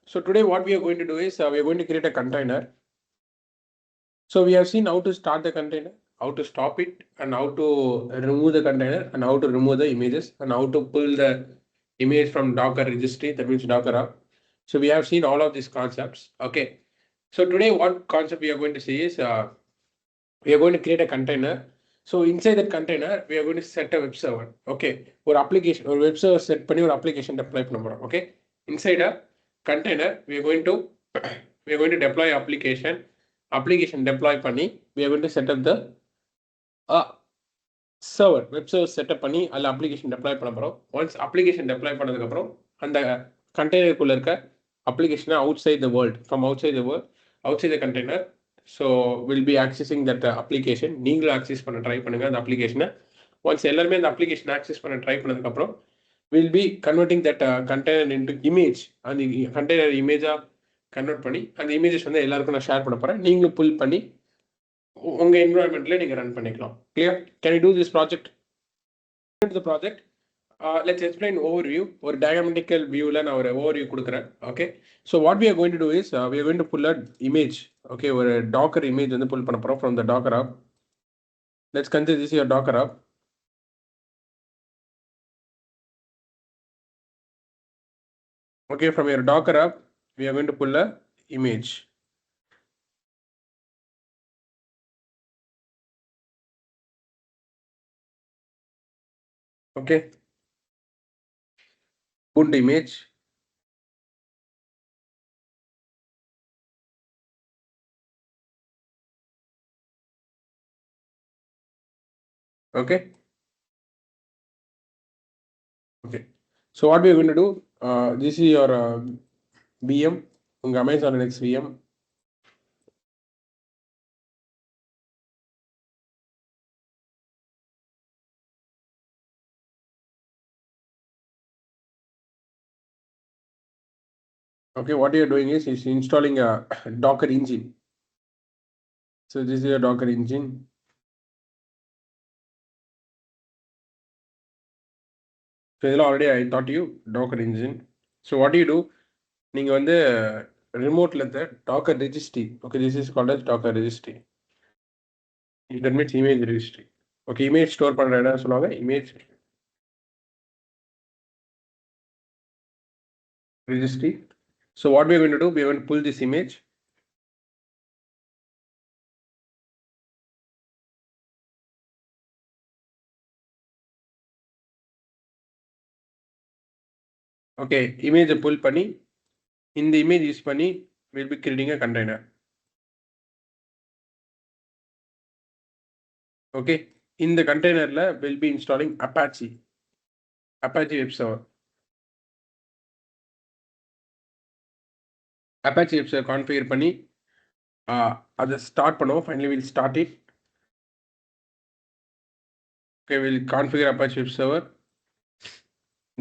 So today what we are going to do is we are going to create a container. So we have seen how to start the container, how to stop it, and how to remove the container, and how to remove the images, and how to pull the image from Docker registry, that means Docker up. So we have seen all of these concepts. Okay. So today what concept we are going to see is we are going to create a container. So inside that container, we are going to set a web server. Okay. Or application or web server set பண்ணி ஒரு application deploy பண்ண போறோம். Okay. Inside a container, we are going to deploy application deploy பண்ணி we are going to set up the server web server setup பண்ணி அதுல application deploy பண்ண போறோம். Once application deploy பண்ணதுக்கு அப்புறம் அந்த container குள்ள இருக்க application outside the world, from outside the world, outside the container. So we'll be accessing that application. நீங்களும் access பண்ண ட்ரை பண்ணுங்க அந்த application. Once எல்லாருமே அந்த application access பண்ண ட்ரை பண்ணதுக்கு அப்புறம் we'll be converting that container into image. அந்த container image convert பண்ணி அந்த images வந்து எல்லாருக்கும் நான் ஷேர் பண்ண போறேன். நீங்களும் pull பண்ணி உங்க environmentல நீங்க ரன் பண்ணிக்கலாம். Clear? Can you do this project? The project. Let's explain overview. ஒரு diagrammatical viewல நான் ஒரு overview கொடுக்கிறேன். Okay. So what we are going to do is we are going to pull a image. Okay, ஒரு Docker image வந்து pull பண்ண போறோம் from the Docker app. Let's consider this your Docker app. Okay, from your Docker app, we are going to pull a image. Okay. Good image. Okay. Okay. So what we are going to do, this is your VM, உங்க Amazon Linux VM. Okay, what you're doing is installing a Docker engine. So this is a Docker engine. So already I taught you Docker engine. So what do you do? நீங்க வந்து remote the Docker registry. Okay, this is called as Docker registry. That means image registry. Okay, image store பண்ற இடம் சொல்லுவாங்க image registry. So what we are going to do? We are going to pull this image. Okay, image pull பண்ணி இந்த image use பண்ணி we'll be creating a container. Okay, in the container we'll be installing Apache web server. Apache web server configure பண்ணி அதை start பண்ணுவோம். Finally we'll start it. Okay, we'll configure Apache web server.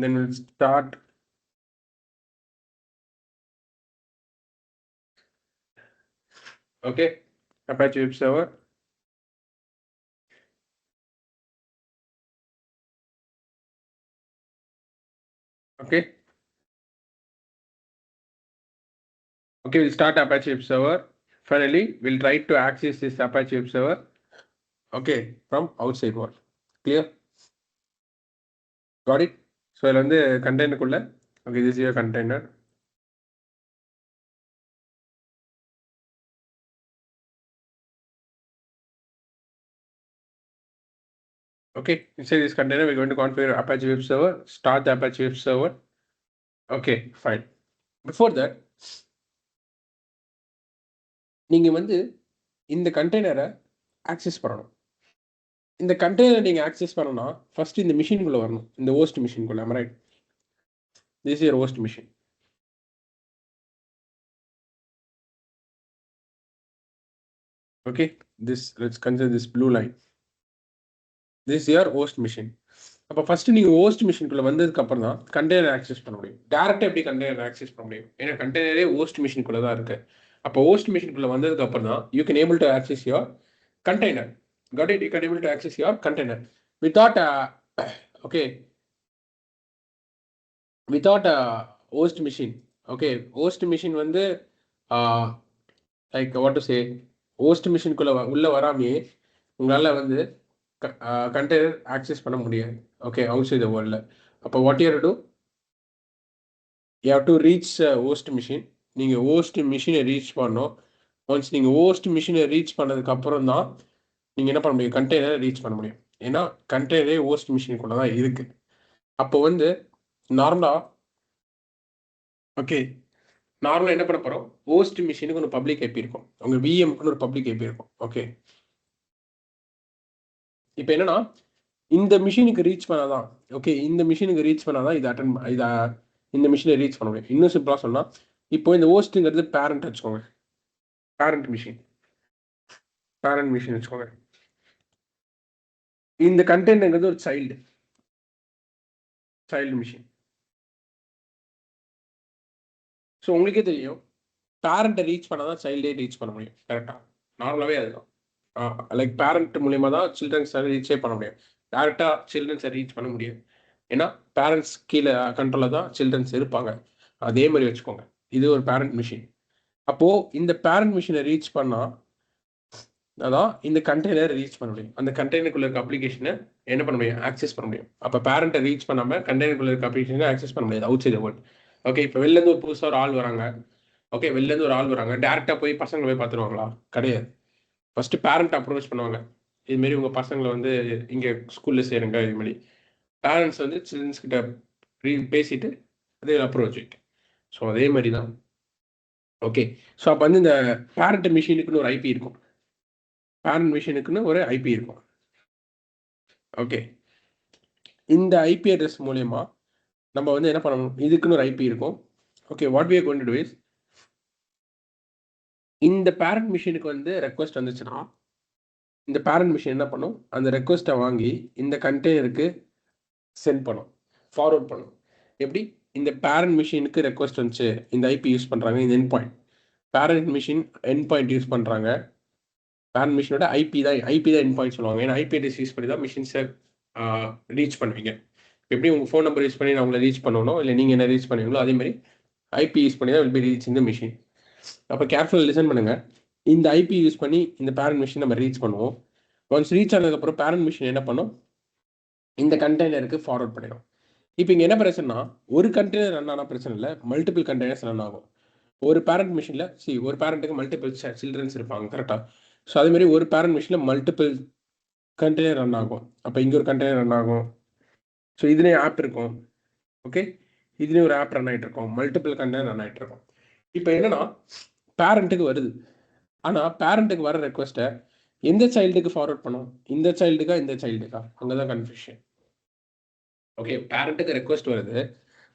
Then we'll start. Okay, Apache web server. Okay. Okay, we'll start Apache web server. Finally, we'll try to access this Apache web server. Okay, from outside world. Clear? Got it? So, இதுல வந்து container குள்ள. Okay, this is your container. Okay, inside this container, we're going to configure Apache web server, start the Apache web server. Okay, fine. Before that, நீங்க வந்து இந்த கண்டெய்னரை access பண்ணணும். இந்த container நீங்க access பண்ணனும்னா ஃபர்ஸ்ட் இந்த மெஷின் குள்ள வரணும். இந்த ஹோஸ்ட் மெஷின் குள்ள, am I right? This is your host machine. Okay, let's consider this blue line. This is your host machine. அப்ப ஃபர்ஸ்ட் நீங்க ஹோஸ்ட் மெஷின் குள்ள வந்ததுக்கு அப்புறம் தான் கண்டெய்னர் ஆக்சஸ் பண்ண முடியும். டைரக்டா எப்படி கண்டெய்னர் ஆக்சஸ் பண்ண முடியும்? ஏன்னா கண்டெய்னரே ஹோஸ்ட் மெஷின் குள்ள தான் இருக்கு. அப்ப ஹோஸ்ட் மெஷின் குள்ள வந்ததுக்கு அப்புறம் தான் you can able to access your container. Got it? You can able to access your container without okay, without a host machine. Okay, host machine வந்து like what to say, host மிஷினுக்குள்ள உள்ள வராமையே உங்களால் வந்து கண்டெய்னர் ஆக்சஸ் பண்ண முடியாது. Okay, out side the வேர்ல்டில். அப்போ what you do, you have to reach host machine. நீங்கள் ஹோஸ்ட் மிஷினை ரீச் பண்ணணும். ஒன்ஸ் நீங்கள் ஹோஸ்ட் மிஷினை ரீச் பண்ணதுக்கு அப்புறம் தான் நீங்கள் என்ன பண்ண முடியும், கண்டெய்னரை ரீச் பண்ண முடியும். ஏன்னா கண்டெய்னரே ஹோஸ்ட் மிஷினுக்குள்ள தான் இருக்குது. அப்போ வந்து நார்மலாக ஓகே, நார்மலாக என்ன பண்ண போகிறோம், ஹோஸ்ட் மிஷினுக்கு ஒரு பப்ளிக் ஐபி இருக்கும், உங்கள் விஎம்க்குன்னு ஒரு பப்ளிக் ஐபி இருக்கும். ஓகே, இப்போ என்னன்னா இந்த மிஷினுக்கு ரீச் பண்ணாதான், ஓகே, இந்த மிஷினுக்கு ரீச் பண்ணாதான் இந்த மிஷினை ரீச் பண்ண முடியும். இன்னும் சிம்பிளாக சொன்னால், இப்போ இந்த ஹோஸ்ட்டுங்கிறது பேரண்ட் வச்சுக்கோங்க, பேரண்ட் மிஷின் வச்சுக்கோங்க. இந்த கண்டெய்னர்ங்கிறது ஒரு சைல்டு மிஷின். ஸோ உங்களுக்கே தெரியும், பேரண்ட்டை ரீச் பண்ணால் தான் சைல்டே ரீச் பண்ண முடியும். கரெக்டாக, நார்மலாகவே அதுதான். லைக் பேரண்ட் மூலியமாக தான் சில்ட்ரன்ஸை ரீச்சே பண்ண முடியும். டேரெக்டாக சில்ட்ரன்ஸை ரீச் பண்ண முடியும். ஏன்னா பேரண்ட்ஸ் கீழே கண்ட்ரோலில் தான் சில்ட்ரன்ஸ் இருப்பாங்க. அதே மாதிரி வச்சுக்கோங்க, இது ஒரு பேரண்ட் மிஷின். அப்போது இந்த பேரண்ட் மிஷினை ரீச் பண்ணால் அதான் இந்த கண்டெய்னர் ரீச் பண்ண முடியும். அந்த கண்டெய்னருக்குள்ள இருக்க அப்ளிகேஷனை என்ன பண்ண முடியும், ஆக்சஸ் பண்ண முடியும். அப்போ பேரண்ட்டை ரீச் பண்ணாமல் கண்டெய்னருக்குள்ள இருக்க அப்ளிகேஷனை ஆக்சஸ் பண்ண முடியாது outside the world. Okay, இப்போ வெளிலேருந்து ஒரு புதுசாக ஒரு ஆள் வராங்க. ஓகே, வெளிலேருந்து ஒரு ஆள் வராங்க, டேரெக்டாக போய் பசங்களை போய் பார்த்துருவாங்களா? கிடையாது. ஃபஸ்ட்டு பேரண்ட் அப்ரோச் பண்ணுவாங்க, இதுமாரி உங்கள் பசங்களை வந்து இங்கே ஸ்கூலில் சேருங்க. இதுமாரி பேரண்ட்ஸ் வந்து சில்ட்ரன்ஸ் கிட்ட பேசிட்டு அதே அப்ரோச். ஸோ அதே மாதிரி தான். ஓகே, ஸோ அப்போ வந்து இந்த பேரண்ட் மிஷினுக்குன்னு ஒரு ஐபி இருக்கும், பேரண்ட் மிஷினுக்குன்னு ஒரு ஐபி இருக்கும். ஓகே, இந்த ஐபி அட்ரஸ் மூலயமா நம்ம வந்து என்ன பண்ணணும், இதுக்குன்னு ஒரு ஐபி இருக்கும். Okay, what we are going to do is, இந்த பேரண்ட் மிஷினுக்கு வந்து ரெக்வஸ்ட் வந்துச்சுன்னா இந்த பேரண்ட் மிஷின் என்ன பண்ணும், அந்த ரெக்வஸ்ட்டை வாங்கி இந்த கண்டெய்னருக்கு சென்ட் பண்ணும், ஃபார்வர்ட் பண்ணும். எப்படி, இந்த பேரண்ட் மிஷினுக்கு ரெக்வஸ்ட் வந்துச்சு, இந்த ஐபி யூஸ் பண்ணுறாங்க, இந்த என் பாயிண்ட், பேரண்ட் மிஷின் என் பாயிண்ட் யூஸ் பண்ணுறாங்க. பேரண்ட் மிஷினோட ஐபி தான் என் பாயிண்ட் சொல்லுவாங்க. ஏன்னா ஐபி அட்ரஸ் யூஸ் பண்ணி தான் மிஷின்ஸை ரீச் பண்ணுவீங்க. எப்படி உங்கள் ஃபோன் நம்பர் யூஸ் பண்ணி நான் உங்களை ரீச் பண்ணணும், இல்லை நீங்கள் என்ன ரீச் பண்ணுவீங்களோ அதே மாதிரி ஐபி யூஸ் பண்ணி தான் வில் பி ரீச் இந்த மிஷின். அப்போ கேர்ஃபுல்லாக லிசன் பண்ணுங்கள். இந்த ஐபி யூஸ் பண்ணி இந்த பேரண்ட் மிஷின் நம்ம ரீச் பண்ணுவோம். ஒன்ஸ் ரீச் ஆனதுக்கப்புறம் பேரண்ட் மிஷின் என்ன பண்ணும், இந்த கண்டெய்னருக்கு ஃபார்வர்ட் பண்ணிடும். இப்போ இங்கே என்ன பிரச்சனைனா, ஒரு கண்டெய்னர் ரன் ஆனால் பிரச்சனை இல்லை, மல்டிபிள் கண்டெய்னர்ஸ் ரன் ஆகும். ஒரு பேரண்ட் மிஷினில் ஒரு பேரண்ட்டுக்கு மல்டிபிள் சில்ட்ரன்ஸ் இருப்பாங்க, கரெக்டாக. ஸோ அதேமாதிரி ஒரு பேரண்ட் மிஷினில் மல்டிபிள் கண்டெய்னர் ரன் ஆகும். அப்போ இங்கே ஒரு கண்டெய்னர் ரன் ஆகும். ஸோ இதுலேயும் ஆப் இருக்கும். ஓகே, இதுலேயும் ஒரு ஆப் ரன் ஆகிட்டு இருக்கும், மல்டிபிள் கண்டெய்னர் ரன் ஆகிட்டு இருக்கும். இப்போ என்னன்னா பேரண்ட்டுக்கு வருது, ஆனால் பேரண்ட்டுக்கு வர ரெக்வஸ்ட்டை எந்த சைல்டுக்கு ஃபார்வர்ட் பண்ணும், இந்த சைல்டுக்கா இந்த சைல்டுக்கா, அங்கே தான் கன்ஃபியூஷன். ஓகே, பேரண்ட்டுக்கு ரெக்வஸ்ட் வருது.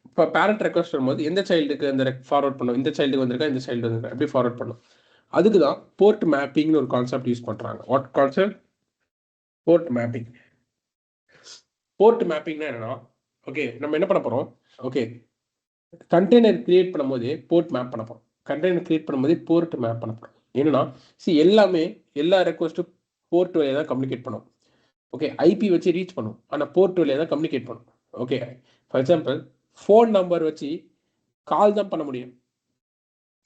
இப்போ பேரண்ட் ரெக்வஸ்ட் வரும்போது எந்த சைல்டுக்கு அந்த ஃபார்வர்ட் பண்ணும், இந்த சைல்டுக்கு வந்திருக்கா இந்த சைல்டு வந்திருக்கா, எப்படி ஃபார்வர்ட் பண்ணும். அதுக்கு தான் போர்ட் மேப்பிங்னு ஒரு கான்செப்ட் யூஸ் பண்ணுறாங்க. What concept, port mapping. Port மேப்பிங்னா என்னன்னா, ஓகே நம்ம என்ன பண்ண போகிறோம், ஓகே கண்டெய்னர் கிரியேட் பண்ணும்போதே போர்ட் மேப் பண்ண போகிறோம். கண்டெய்னர் கிரியேட் பண்ணும்போதே போர்ட் மேப் பண்ண போகிறோம். என்னன்னா எல்லாமே எல்லா ரெக்வஸ்ட்டும் போர்ட் வழியாக தான் கம்யூனிகேட் பண்ணும். ஓகே, ஐபி வச்சு ரீச் பண்ணும், ஆனால் போர்ட் வழியாக தான் கம்யூனிகேட் பண்ணும். Okay, for example phone number வச்சு கால் தான் பண்ண முடியும்,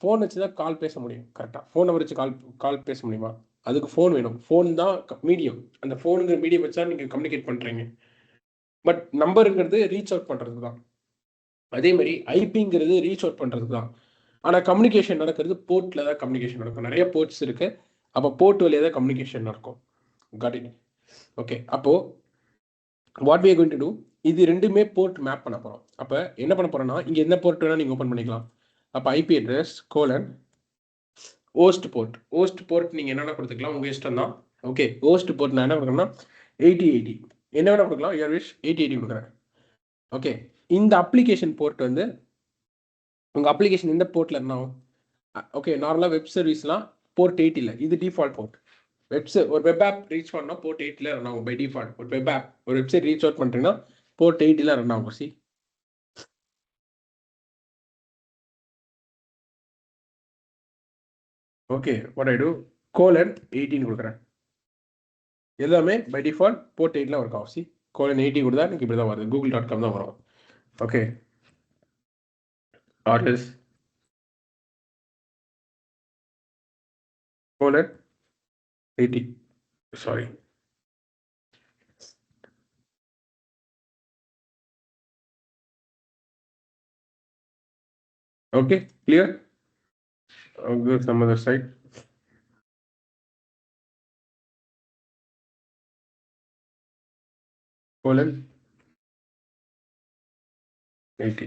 ஃபோன் வச்சு தான் கால் பேச முடியும். கரெக்டாக, ஃபோன் நம்பர் வச்சு கால் பேச முடியுமா, அதுக்கு ஃபோன் வேணும், ஃபோன் தான் மீடியம், அந்த ஃபோனுங்கிற மீடியம் வச்சா நீங்கள் கம்யூனிகேட் பண்ணுறீங்க. பட் நம்பருங்கிறது ரீச் அவுட் பண்ணுறதுக்கு தான். அதே மாதிரி ஐபிங்கிறது ரீச் அவுட் பண்ணுறதுக்கு தான். ஆனால் கம்யூனிகேஷன் நடக்கிறது போர்ட்டில் தான் கம்யூனிகேஷன் நடக்கும். நிறைய போர்ட்ஸ் இருக்குது, அப்போ போர்ட் வழியாக தான் கம்யூனிகேஷன் நடக்கும். Got it. ஓகே, அப்போது what we are going to do, இது ரெண்டுமே போர்ட் மேப் பண்ண போகிறோம். அப்போ என்ன பண்ண போகிறோன்னா, இங்கே என்ன போர்ட் வேணால் நீங்கள் ஓப்பன் பண்ணிக்கலாம். அப்போ IP address colon host port நீங்கள் என்னென்ன கொடுத்துக்கலாம், உங்கள் இஷ்டம் தான். ஓகே, ஹோஸ்ட் போர்ட் நான் என்ன கொடுக்குறேன்னா 8080 என்ன வேணால் கொடுக்கலாம், யுவர் விஷ் 8080 கொடுக்குறேன். ஓகே, இந்த அப்ளிகேஷன் போர்ட் வந்து உங்கள் அப்ளிகேஷன் எந்த போர்ட்டில் இருந்தாலும் ஓகே, நார்மலாக வெப் சர்வீஸ்லாம் போர்ட் 80 இது டிஃபால்ட் போர்ட். ஒரு வெப் ஆப் ரீச் பண்ணால் போர்ட் 80 ரன் ஆகும் பை டிஃபால்ட். ஒரு வெப் ஆப், ஒரு வெப்சைட் ரீச் அவுட் பண்ணுறீங்கன்னா போர்ட் 80 ரன் ஆகும். See okay, what I do, colon 18 கொடுக்குறேன். எல்லாமே பை டிஃபால்ட் போர்ட் 8 ஒர்க் ஆகும். சி கோலன் 80 கொடுத்தா எனக்கு இப்படி தான் வருது, google.com தான் வரும். Okay, R S colon 80. Sorry. Okay, clear? I'll go some other side. Colon 80.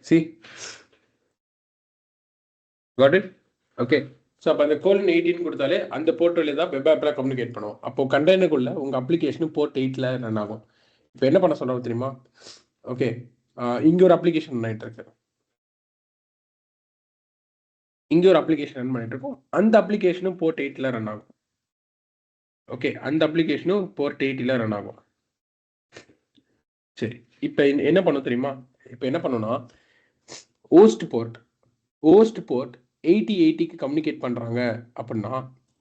See? Got it? Okay. So அப்போ அந்த கோலன் 18 கொடுத்தாலே அந்த போர்ட் வழியாக தான் வெப் ஆப்பில் கம்யூனிகேட் பண்ணுவோம். அப்போ கண்டெய்னருக்குள்ள உங்கள் அப்ளிகேஷனும் போர்ட் 8ல் ரன் ஆகும். இப்போ என்ன பண்ண சொல்கிறோம் தெரியுமா? ஓகே, இங்கே ஒரு அப்ளிகேஷன் ரன் ஆகிட்டு இருக்கு. இங்கே ஒரு அப்ளிகேஷன் ரன் பண்ணிட்டு இருக்கோம். அந்த அப்ளிகேஷனும் போர்ட் 8ல் ரன் ஆகும். ஓகே, அந்த அப்ளிகேஷனும் போர்ட் 8ல் ரன் ஆகும். சரி, இப்போ என்ன பண்ணும் தெரியுமா? இப்போ என்ன பண்ணுன்னா ஹோஸ்ட் போர்ட் 8080க்கு கம்யூனிகேட் பண்ணுறாங்க அப்படின்னா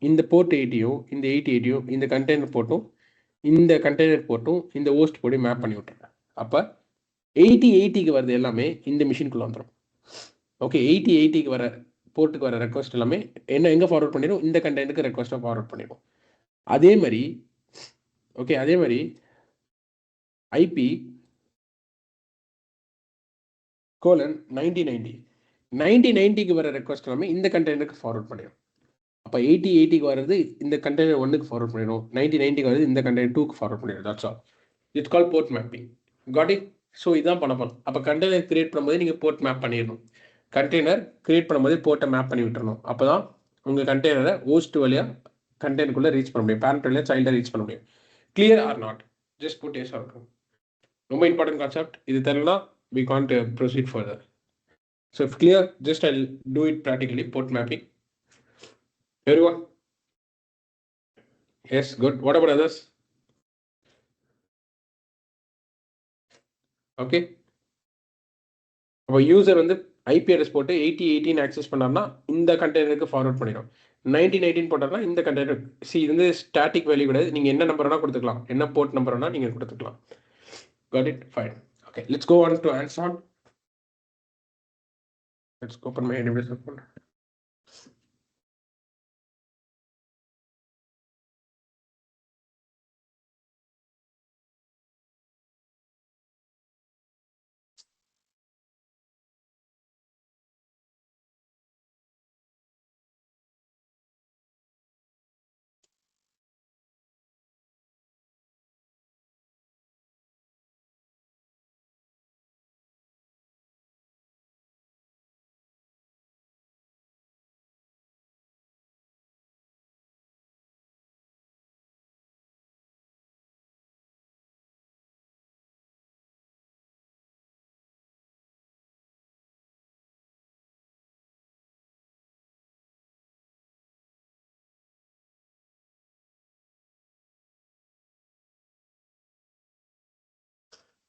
இந்த போர்ட் 80யும் இந்த 8080யும் இந்த கண்டெய்னர் போர்ட்டும் இந்த கண்டெய்னர் போர்ட்டும் இந்த ஹோஸ்ட் போர்ட்டையும் மேப் பண்ணி விட்டுறேன். அப்போ 8080க்கு வர்றது எல்லாமே இந்த மிஷினுக்குள்ள வந்துடும். ஓகே, 8080க்கு வர போர்ட்டுக்கு வர ரெக்வஸ்ட் எல்லாமே எங்கே ஃபார்வர்ட் பண்ணிடும்? இந்த கண்டெய்னருக்கு ரெக்வஸ்ட்டை ஃபார்வர்ட் பண்ணிடும். அதே மாதிரி ஐபி கோலன் 9090க்கு வர ரெக்வஸ்ட் எல்லாமே இந்த கண்டெய்னருக்கு ஃபார்வர்ட் பண்ணிடும். அப்போ 8080க்கு வர்றது இந்த கண்டெய்னர் 1க்கு ஃபார்வர்ட் பண்ணிடும், 9090க்கு வர்றது இந்த கண்டெய்னர் 2க்கு ஃபார்வர்ட் பண்ணிடும். That's all. It's call port mapping. Got it? So இதுதான் பண்ண போகிறோம். அப்போ கண்டெய்னர் கிரியேட் பண்ணும்போது நீங்கள் போர்ட் மேப் பண்ணிடணும். கண்டெய்னர் கிரியேட் பண்ணும்போது போர்ட்டை மேப் பண்ணி விட்டுறணும். அப்போ தான் உங்கள் கண்டெய்னரை ஹோஸ்ட் வழியாக கண்டெய்னருக்குள்ளே ரீச் பண்ண முடியும், பேரண்ட் வழியாக சைல்டை ரீச் பண்ண முடியும். Clear or not? Just put yes or no. ரொம்ப இம்பார்ட்டன்ட் கான்செப்ட். இது தெரியலனா we can't proceed further. So if clear, just I'll do it practically. Port mapping. Everyone? Yes, good. What about others? Okay. அப்போ user வந்து IP address போட்டு 8018 access பண்ணார்னா இந்த கண்டெய்னருக்கு forward பண்ணிடும். 1918 போட்டார்னா இந்த கண்டெய்னர். இது வந்து ஸ்டாட்டிக் வேல்யூ கிடையாது. நீங்கள் என்ன நம்பர் வேணால் கொடுத்துக்கலாம், என்ன போர்ட் நம்பர் வேணால் நீங்கள் கொடுத்துக்கலாம். Got it? Fine. Okay, let's go on to hands-on. Let's open my AWS account.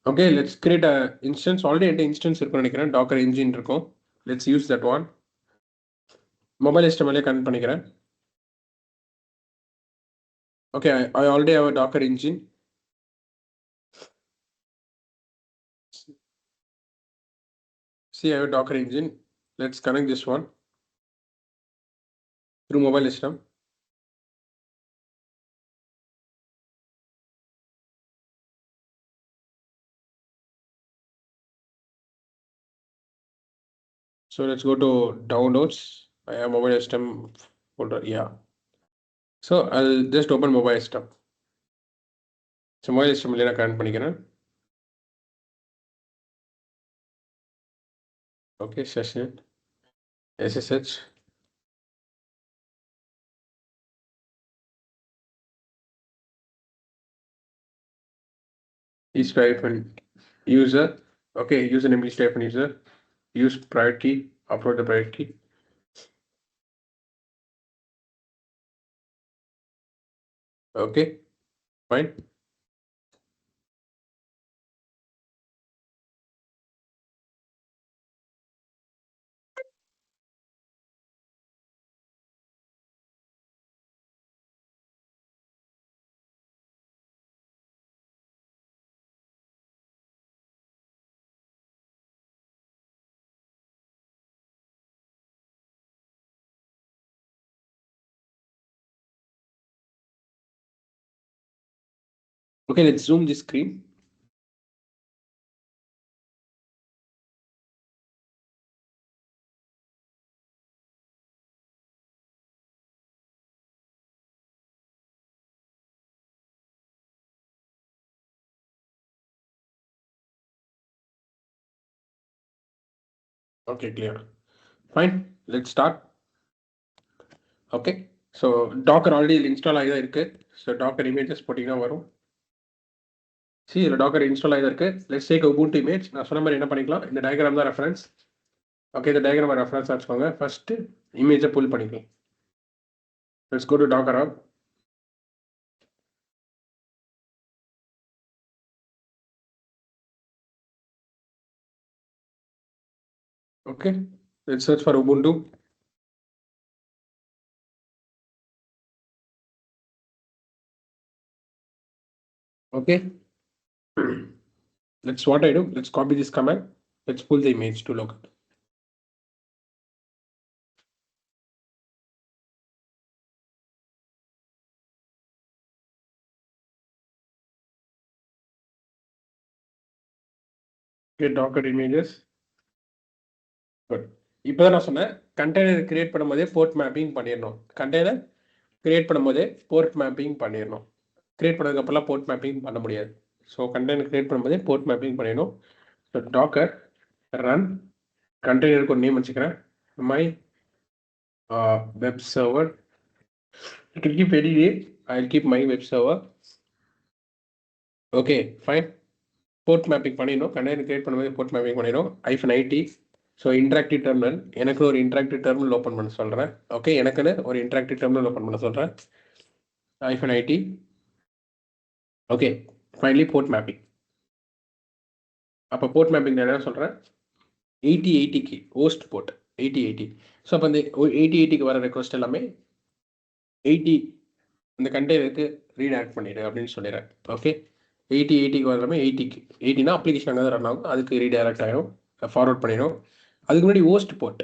Okay, let's create a instance. Already an instance இருக்குன்னு நினைக்கிறேன். Docker engine இருக்கும். Let's use that one. Mobile HTML connect பண்ணிக்கிறேன். Okay, I already have a Docker engine. See, I have a Docker engine. Let's connect this one through mobile system. So let's go to downloads. I have mobile system folder. Yeah. So I'll just open mobile system. So mobile system connect பண்ணிக்கிறேன். Okay, session SSH. Is user. Okay, username is user. Use private key. Upload the private key. Okay, fine. Okay, let's zoom this screen. Okay, clear. Fine, let's start. Okay, so Docker already install ஆகிதான் இருக்கு. So Docker images போட்டிங்கன்னா வரும். See, இதில் Docker install ஆகிதான் இருக்கு. Let's take a Ubuntu image. நான் சொன்ன மாதிரி என்ன பண்ணிக்கலாம், இந்த டயக்ராம் தான் ரெஃபரன்ஸ். ஓகே, இந்த டயக்ராம் ரெஃபரன்ஸ் வச்சுக்கோங்க. ஃபர்ஸ்ட் இமேஜை புல் பண்ணிக்கலாம். Let's go to Docker Hub. Okay, let's search for Ubuntu. Okay, let's what I do. Let's copy this command. Let's pull the image to local. Okay, Docker images. Good. இப்போதான் நான் சொன்னேன் container create பண்ணும்போதே board mapping பண்ணிடணும். Container create பண்ணும்போதே board mapping பண்ணிடணும். Create பண்ணதுக்கப்புறம் board mapping பண்ண முடியாது. ஸோ கண்டெய்னர் கிரியேட் பண்ணும்போதே போர்ட் மேப்பிங் பண்ணிடணும். ஸோ டாக்கர் ரன் கண்டெய்னருக்கு ஒரு நேம் வச்சுக்கிறேன். My web server. It will keep any name. I'll keep my web server. Okay, fine. Port mapping பண்ணிடணும். Container create பண்ணும்போது port mapping பண்ணிடணும். -IT. So interactive terminal, எனக்கு ஒரு interactive terminal open பண்ண சொல்கிறேன். Okay, எனக்குன்னு ஒரு இன்ட்ராக்டிவ் டெர்மினல் ஓப்பன் பண்ண சொல்கிறேன். -IT. Okay, finally port mapping. அப்போ போர்ட் மேப்பிங் என்ன சொல்கிறேன், 8080க்கு ஹோஸ்ட் போர்ட் 8080. ஸோ அப்போ அந்த 8080க்கு வர ரெக்வஸ்ட் எல்லாமே 80 அந்த கண்டெய்னருக்கு ரீடைரக்ட் பண்ணிடு அப்படின்னு சொல்லிடுறேன். ஓகே, 8080க்கு வர எல்லாமே 80க்கு 80னா அப்ளிகேஷன் அங்கே தான் ரன் ஆகும், அதுக்கு ரீடைரக்ட் ஆகிடும், ஃபார்வர்ட் பண்ணிடும். அதுக்கு முன்னாடி ஹோஸ்ட் போர்ட்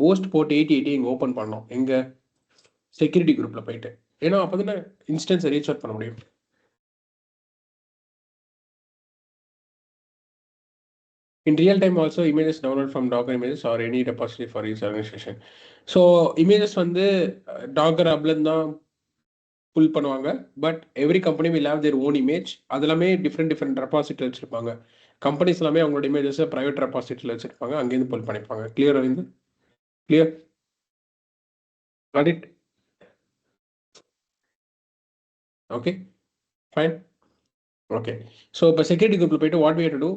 8080 இங்கே ஓப்பன் பண்ணோம், எங்கள் செக்யூரிட்டி குரூப்பில் போயிட்டு. ஏன்னா அப்போ தானே இன்ஸ்டன்ஸை ரீச் அவுட் பண்ண முடியும். In real time also images download from Docker images or any repository for each organization. So images வந்து Docker Hubல தான் புல் பண்ணுவாங்க. But every company will have their own image. அது எல்லாமே டிஃப்ரெண்ட் ரெபாசிட்டரி வச்சிருப்பாங்க. கம்பெனிஸ் எல்லாமே அவங்களோட இமேஜஸை ப்ரைவேட் ரெபாசிட்டரியில் வச்சிருப்பாங்க, அங்கேருந்து புல் பண்ணிப்பாங்க. Clear Aravind? Clear? Got it? Okay, fine. Okay, so இப்போ செக்யூரிட்டி குரூப்பில் போயிட்டு what we have to do,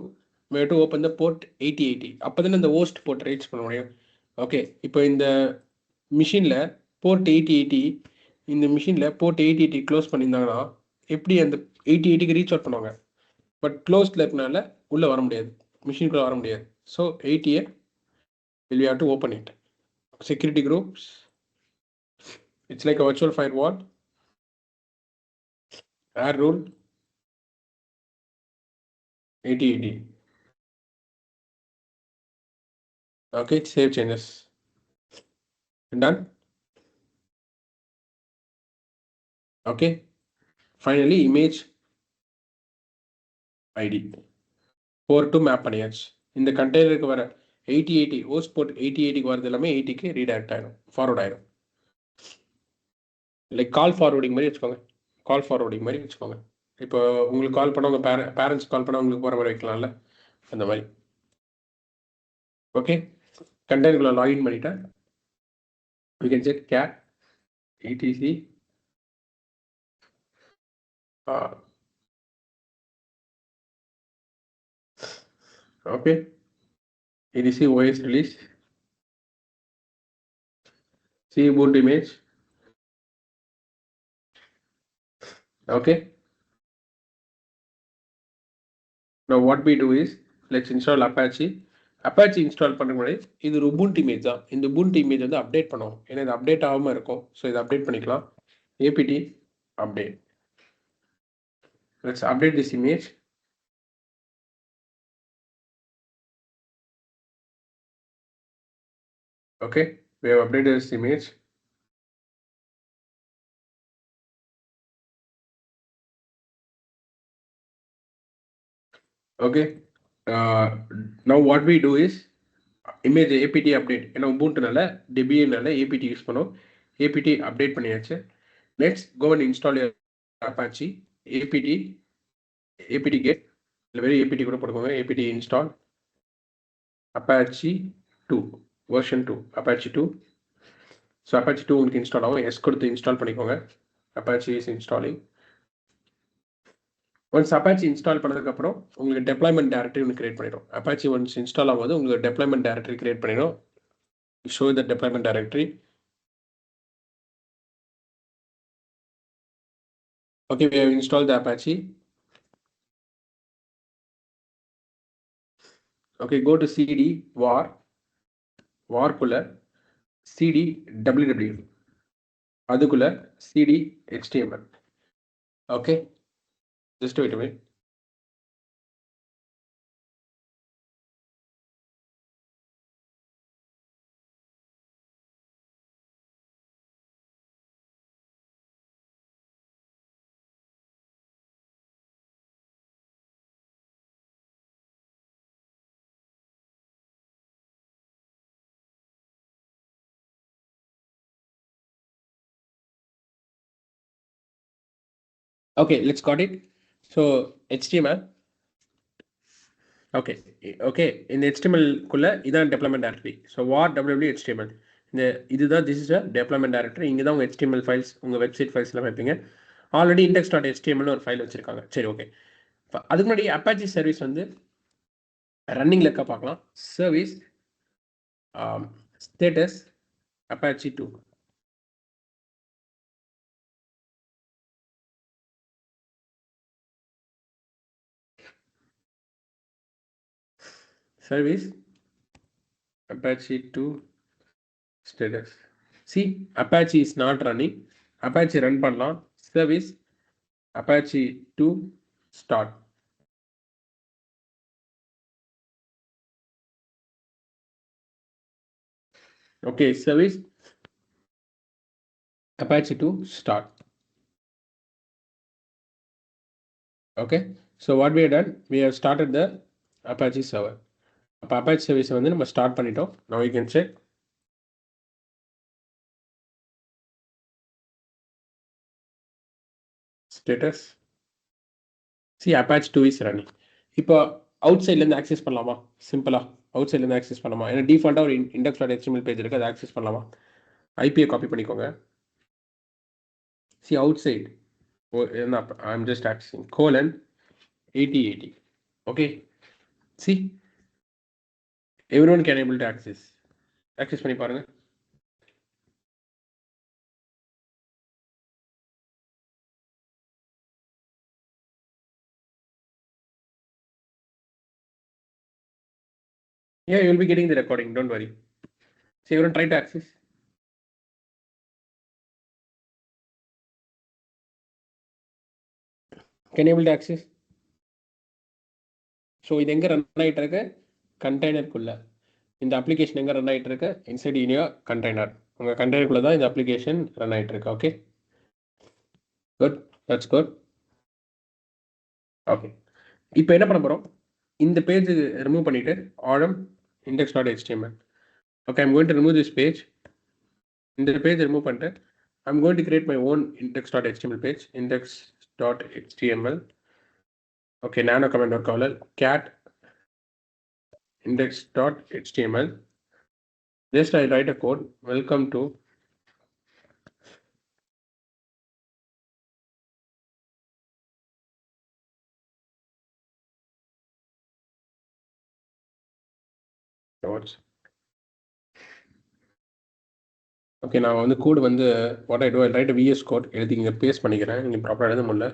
we have to open the port 8080. அப்போ தானே இந்த ஹோஸ்ட் போர்ட் ரீச் பண்ண முடியும். ஓகே, இப்போ இந்த மிஷினில் போர்ட் 8080, இந்த மிஷினில் போர்ட் 8080 க்ளோஸ் பண்ணியிருந்தாங்கன்னா எப்படி அந்த 8080க்கு ரீச் அவுட் பண்ணுவாங்க. பட் க்ளோஸ்டில் இருக்கனால உள்ளே வர முடியாது, மிஷினுக்குள்ளே வர முடியாது. So 80 will you have to open it. Security groups, it's like a virtual firewall. Add rule 8080. Okay, save changes. Done. Okay, finally image ID 4 map பண்ணியாச்சு. இந்த கண்டெய்னருக்கு வர 8080 ஹோஸ்ட் போர்ட் 8080க்கு வரது எல்லாமே 80க்கு ரீடைரக்ட் ஆகிடும், ஃபார்வர்ட் ஆகிடும். லைக் கால் ஃபார்வர்டிங் மாதிரி வச்சுக்கோங்க. கால் forwarding மாதிரி வச்சுக்கோங்க. இப்போ உங்களுக்கு கால் பண்ண உங்கள் பேரண்ட்ஸ் கால் பண்ண உங்களுக்கு போகிற மாதிரி வைக்கலாம்ல, அந்த மாதிரி. ஓகே, கண்டெய்னருக்குள்ள லாகின் பண்ணிட்டேன். we can check cat etc okay, etc OS release, see Ubuntu image. Okay, now what we do is let's install Apache. Install பண்ணுற முன்னாடி இது ஒரு Ubuntu இமேஜ் தான். இந்த Ubuntu இமேஜ் வந்து அப்டேட் பண்ணுவோம், ஏன்னா இது அப்டேட் ஆகாமல் இருக்கும். ஸோ இதை அப்டேட் பண்ணிக்கலாம். apt update. Let's update this image. Okay, we have updated this image. Okay. Now what we do is image apt update. ஏன்னா உபுண்டுனால டெபியனால apt யூஸ் பண்ணோம். apt அப்டேட் பண்ணியாச்சு. Next go and install your Apache apt get இல்ல வெறும் apt கூட போட்டுக்கோங்க. apt install Apache 2 version 2 Apache 2. So Apache 2 உங்களுக்கு install ஆகும். S கொடுத்து இன்ஸ்டால் பண்ணிக்கோங்க. Apache is installing. Once Apache install பண்ணதுக்கப்புறம் உங்களுக்கு டெப்ளாய்மெண்ட் டைரக்டரி ஒன்று கிரியேட் பண்ணிடும். Apache ஒன்ஸ் இன்ஸ்டால் ஆகும்போது உங்களுக்கு டெப்ளாய்மெண்ட் டைரக்டரி கிரியேட் பண்ணிடும். Show the deployment directory. Okay, we have installed the Apache. Okay, go to cd var cd www அதுக்குள்ள cd html. Okay, just wait a minute. Okay, let's got it. So html. Okay, okay, இந்த HTML குள்ள இதான் deployment directory. So var www html இதுதான் this is a deployment directory. இங்கே தான் உங்கள் HTML files உங்கள் website files எல்லாம் வைப்பீங்க. ஆல்ரெடி index.html ஒரு ஃபைல் வச்சிருக்காங்க. சரி, ஓகே. அதுக்கு முன்னாடி Apache சர்வீஸ் வந்து ரன்னிங்ல இருக்க பார்க்கலாம். Service status Apache 2. Service Apache 2 status. See, Apache is not running. Apache run பண்ணலாம். Service Apache 2 start. Okay, service Apache 2 start. Okay, so what we have done, we have started the Apache server. அப்போ Apache service வந்து நம்ம start பண்ணிட்டோம். Now you can check. Status. See, Apache 2 is running. இப்போ out சைட்லேருந்து access பண்ணலாமா? சிம்பிளாக out சைட்லேருந்து access பண்ணலாமா? ஏன்னா டிஃபால்ட்டாக ஒரு index.html பேஜ் இருக்குது, அதை ஆக்சஸ் பண்ணலாமா? ஐபியை காப்பி பண்ணிக்கோங்க. See, outside, I'm just accessing colon 8080. Okay, see, everyone can able to access பண்ணி பாருங்க. Yeah, you will be getting the recording, don't worry. So everyone try to access. Can you able to access? So இது எங்க run ஆயிட்டு இருக்கு? கண்டெய்னருக்குள்ள. இந்த application எங்க run ஆயிட்டு இருக்கு? Inside in your container. உங்க கண்டெய்னருக்குள்ள தான் இந்த அப்ளிகேஷன் ரன் ஆயிட்டு இருக்கு. Okay, good, that's good. Okay, இப்போ என்ன பண்ண போறோம்? இந்த பேஜ் ரிமூவ் பண்ணிட்டு Adam index.html. Okay, I'm going to remove this page. இந்த பேஜ் ரிமூவ் பண்ணிட்டு I'm going to create my own index.html page. Index.html. Okay, nano command work ஆகல. cat index.html. Just I write a code. Welcome to notes. Okay, நான் வந்து code வந்து what I do, I write a VS code. எழுதி இங்கே paste பண்ணிக்கிறேன். இங்கே ப்ராப்பராக எழுத முடியல.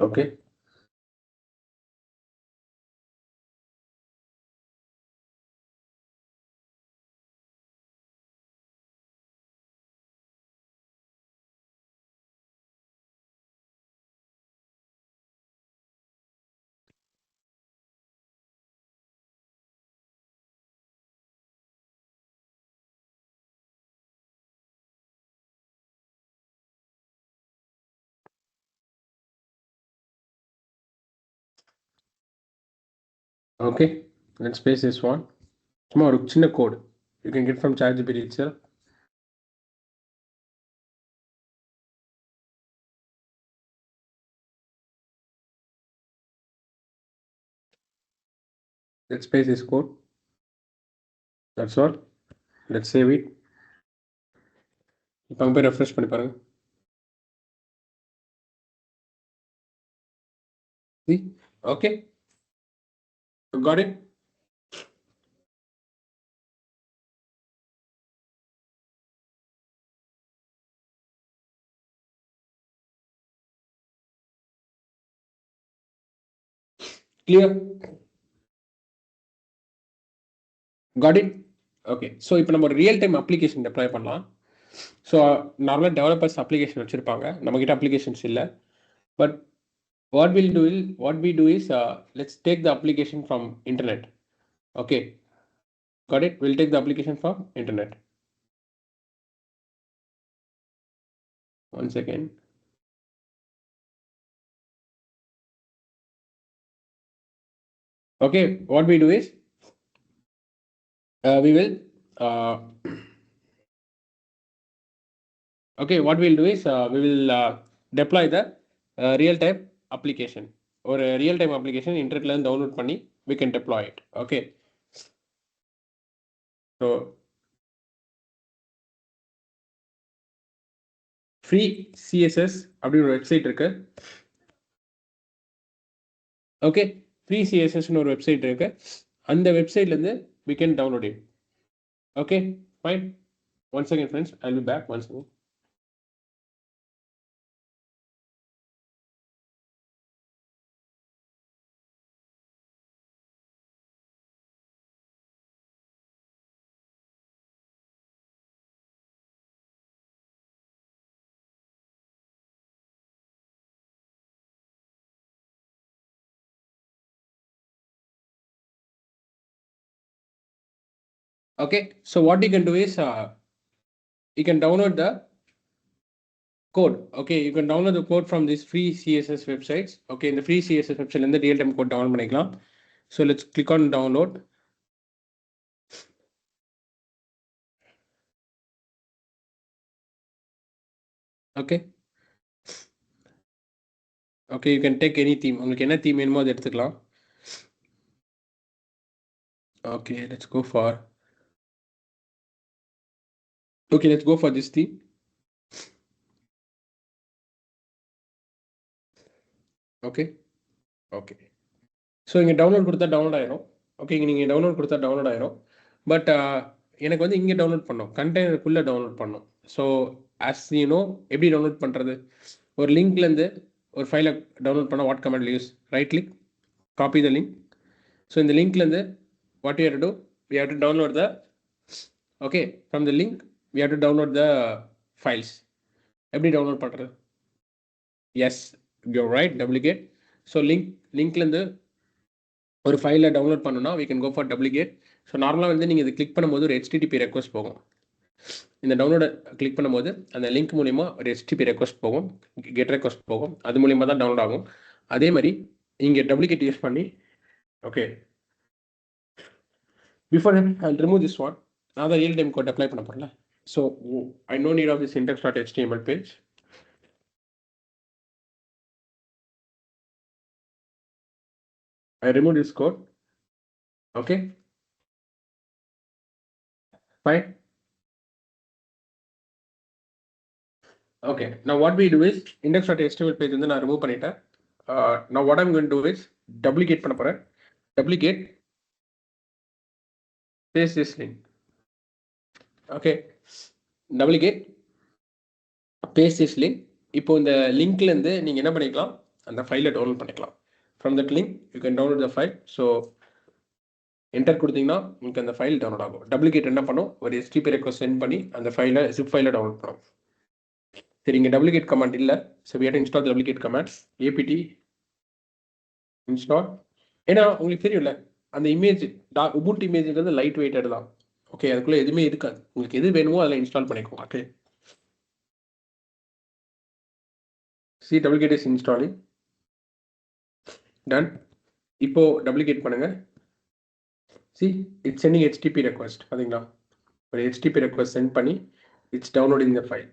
Okay. Okay, let's paste this one. சும்மா ஒரு சின்ன code you can get from ChatGPT itself. Let's paste this code. That's all. Let's save it. இப்போ அங்கே போய் ரெஃப்ரெஷ் பண்ணி பாருங்க. See? Okay. You got it? Clear? Got it? Okay. So இப்போ நம்ம ஒரு ரியல் டைம் அப்ளிகேஷன் டெப்ளாய் பண்ணலாம். So நார்மலாக டெவலப்பர்ஸ் அப்ளிகேஷன் வச்சுருப்பாங்க, நம்மக்கிட்ட அப்ளிகேஷன்ஸ் இல்லை. But what we do is let's take the application from internet. Okay, got it? We'll take the application from internet. One second. Okay, what we do is we will okay, what we'll do is we will deploy the real-time application or a real-time application internet download பண்ணி we can deploy it. Okay, so free CSS அப்படி ஒரு website இருக்கு. Okay, free CSS னு ஒரு website இருக்கு. அந்த வெப்சைட்ல இருந்து we can download it. Okay, fine. One second, friends. I'll be back. One second. Okay, so what you can do is you can download the code. Okay, you can download the code from these free CSS websites. Okay, in the free CSS website இந்த real time code download பண்ணிக்கலாம். So let's click on download. Okay, okay, you can take any theme. உங்களுக்கு என்ன theme வேணுமோ அதை எடுத்துக்கலாம். Okay, let's go for this theme. Okay, okay. So இங்கே download கொடுத்தா download ஆயிரும். ஓகே, இங்கே நீங்கள் டவுன்லோட் கொடுத்தா டவுன்லோட் ஆயிரும். பட் எனக்கு வந்து இங்கே டவுன்லோட் பண்ணோம், கண்டெய்னருக்குள்ளே டவுன்லோட் பண்ணோம். ஸோ ஆஸ் யூனோ எப்படி டவுன்லோட் பண்ணுறது? ஒரு லிங்க்லேருந்து ஒரு ஃபைலை டவுன்லோட் பண்ண what command use? Right click, copy the link. So இந்த லிங்க்லேருந்து what you have to do, we have to download the okay from the link we have to download the files. எப்படி download பண்ணுறது? Yes, you right, duplicate. So லிங்க்லேருந்து ஒரு ஃபைலை download பண்ணணும்னா we can go for duplicate. So நார்மலாக வந்து நீங்கள் இது கிளிக் பண்ணும்போது ஒரு HTTP ரெக்வஸ்ட் போகும். இந்த டவுன்லோடை கிளிக் பண்ணும்போது அந்த லிங்க் மூலிமா ஒரு HTTP ரெக்வஸ்ட் போகும், கெட் ரெக்வஸ்ட் போகும், அது மூலிமா தான் டவுன்லோட் ஆகும். அதே மாதிரி இங்கே டூப்ளிகேட் யூஸ் பண்ணி okay before I'll remove this one. நான் தான் ரியல் டைம் கோட் அப்ளை பண்ண போகிறேன். So I no need of this index.html page. I remove this code. Okay, fine. Okay, now what we do is index.html page வந்து நான் remove பண்ணிட்டேன். Now what I'm going to do is duplicate பண்ண போகிறேன். Duplicate, paste this link. Okay, duplicate, paste this link. இப்போ இந்த லிங்க்ல இருந்து நீங்க என்ன பண்ணிக்கலாம், அந்த ஃபைலை டவுன்லோட் பண்ணிக்கலாம். From that link you can download the file. So enter கொடுத்தீங்கன்னா உங்களுக்கு அந்த ஃபைல் டவுன்லோட் ஆகும். டூப்ளிகேட் என்ன பண்ணும், ஒரு HTTP ரெக்வஸ்ட் சென்ட் பண்ணி அந்த ஃபைலை zip ஃபைலை டவுன்லோட் பண்ணும். சரி, இங்கே டூப்ளிகேட் கமாண்ட் இல்லை. So we have to install the duplicate command apt install. ஏன்னா உங்களுக்கு தெரியும்ல, அந்த இமேஜ் உபுண்டு இமேஜ்ங்கிறது லைட் வெயிட்டட் தான். ஓகே, அதுக்குள்ளே எதுவுமே இருக்காது. உங்களுக்கு எது வேணுமோ அதில் இன்ஸ்டால் பண்ணிக்கோங்க. Okay, see duplicate is installing, done. இப்போ டூப்ளிகேட் பண்ணுங்க. see it's sending HTTP request பாத்தீங்களா ஒரு HTTP request send பண்ணி it's downloading the file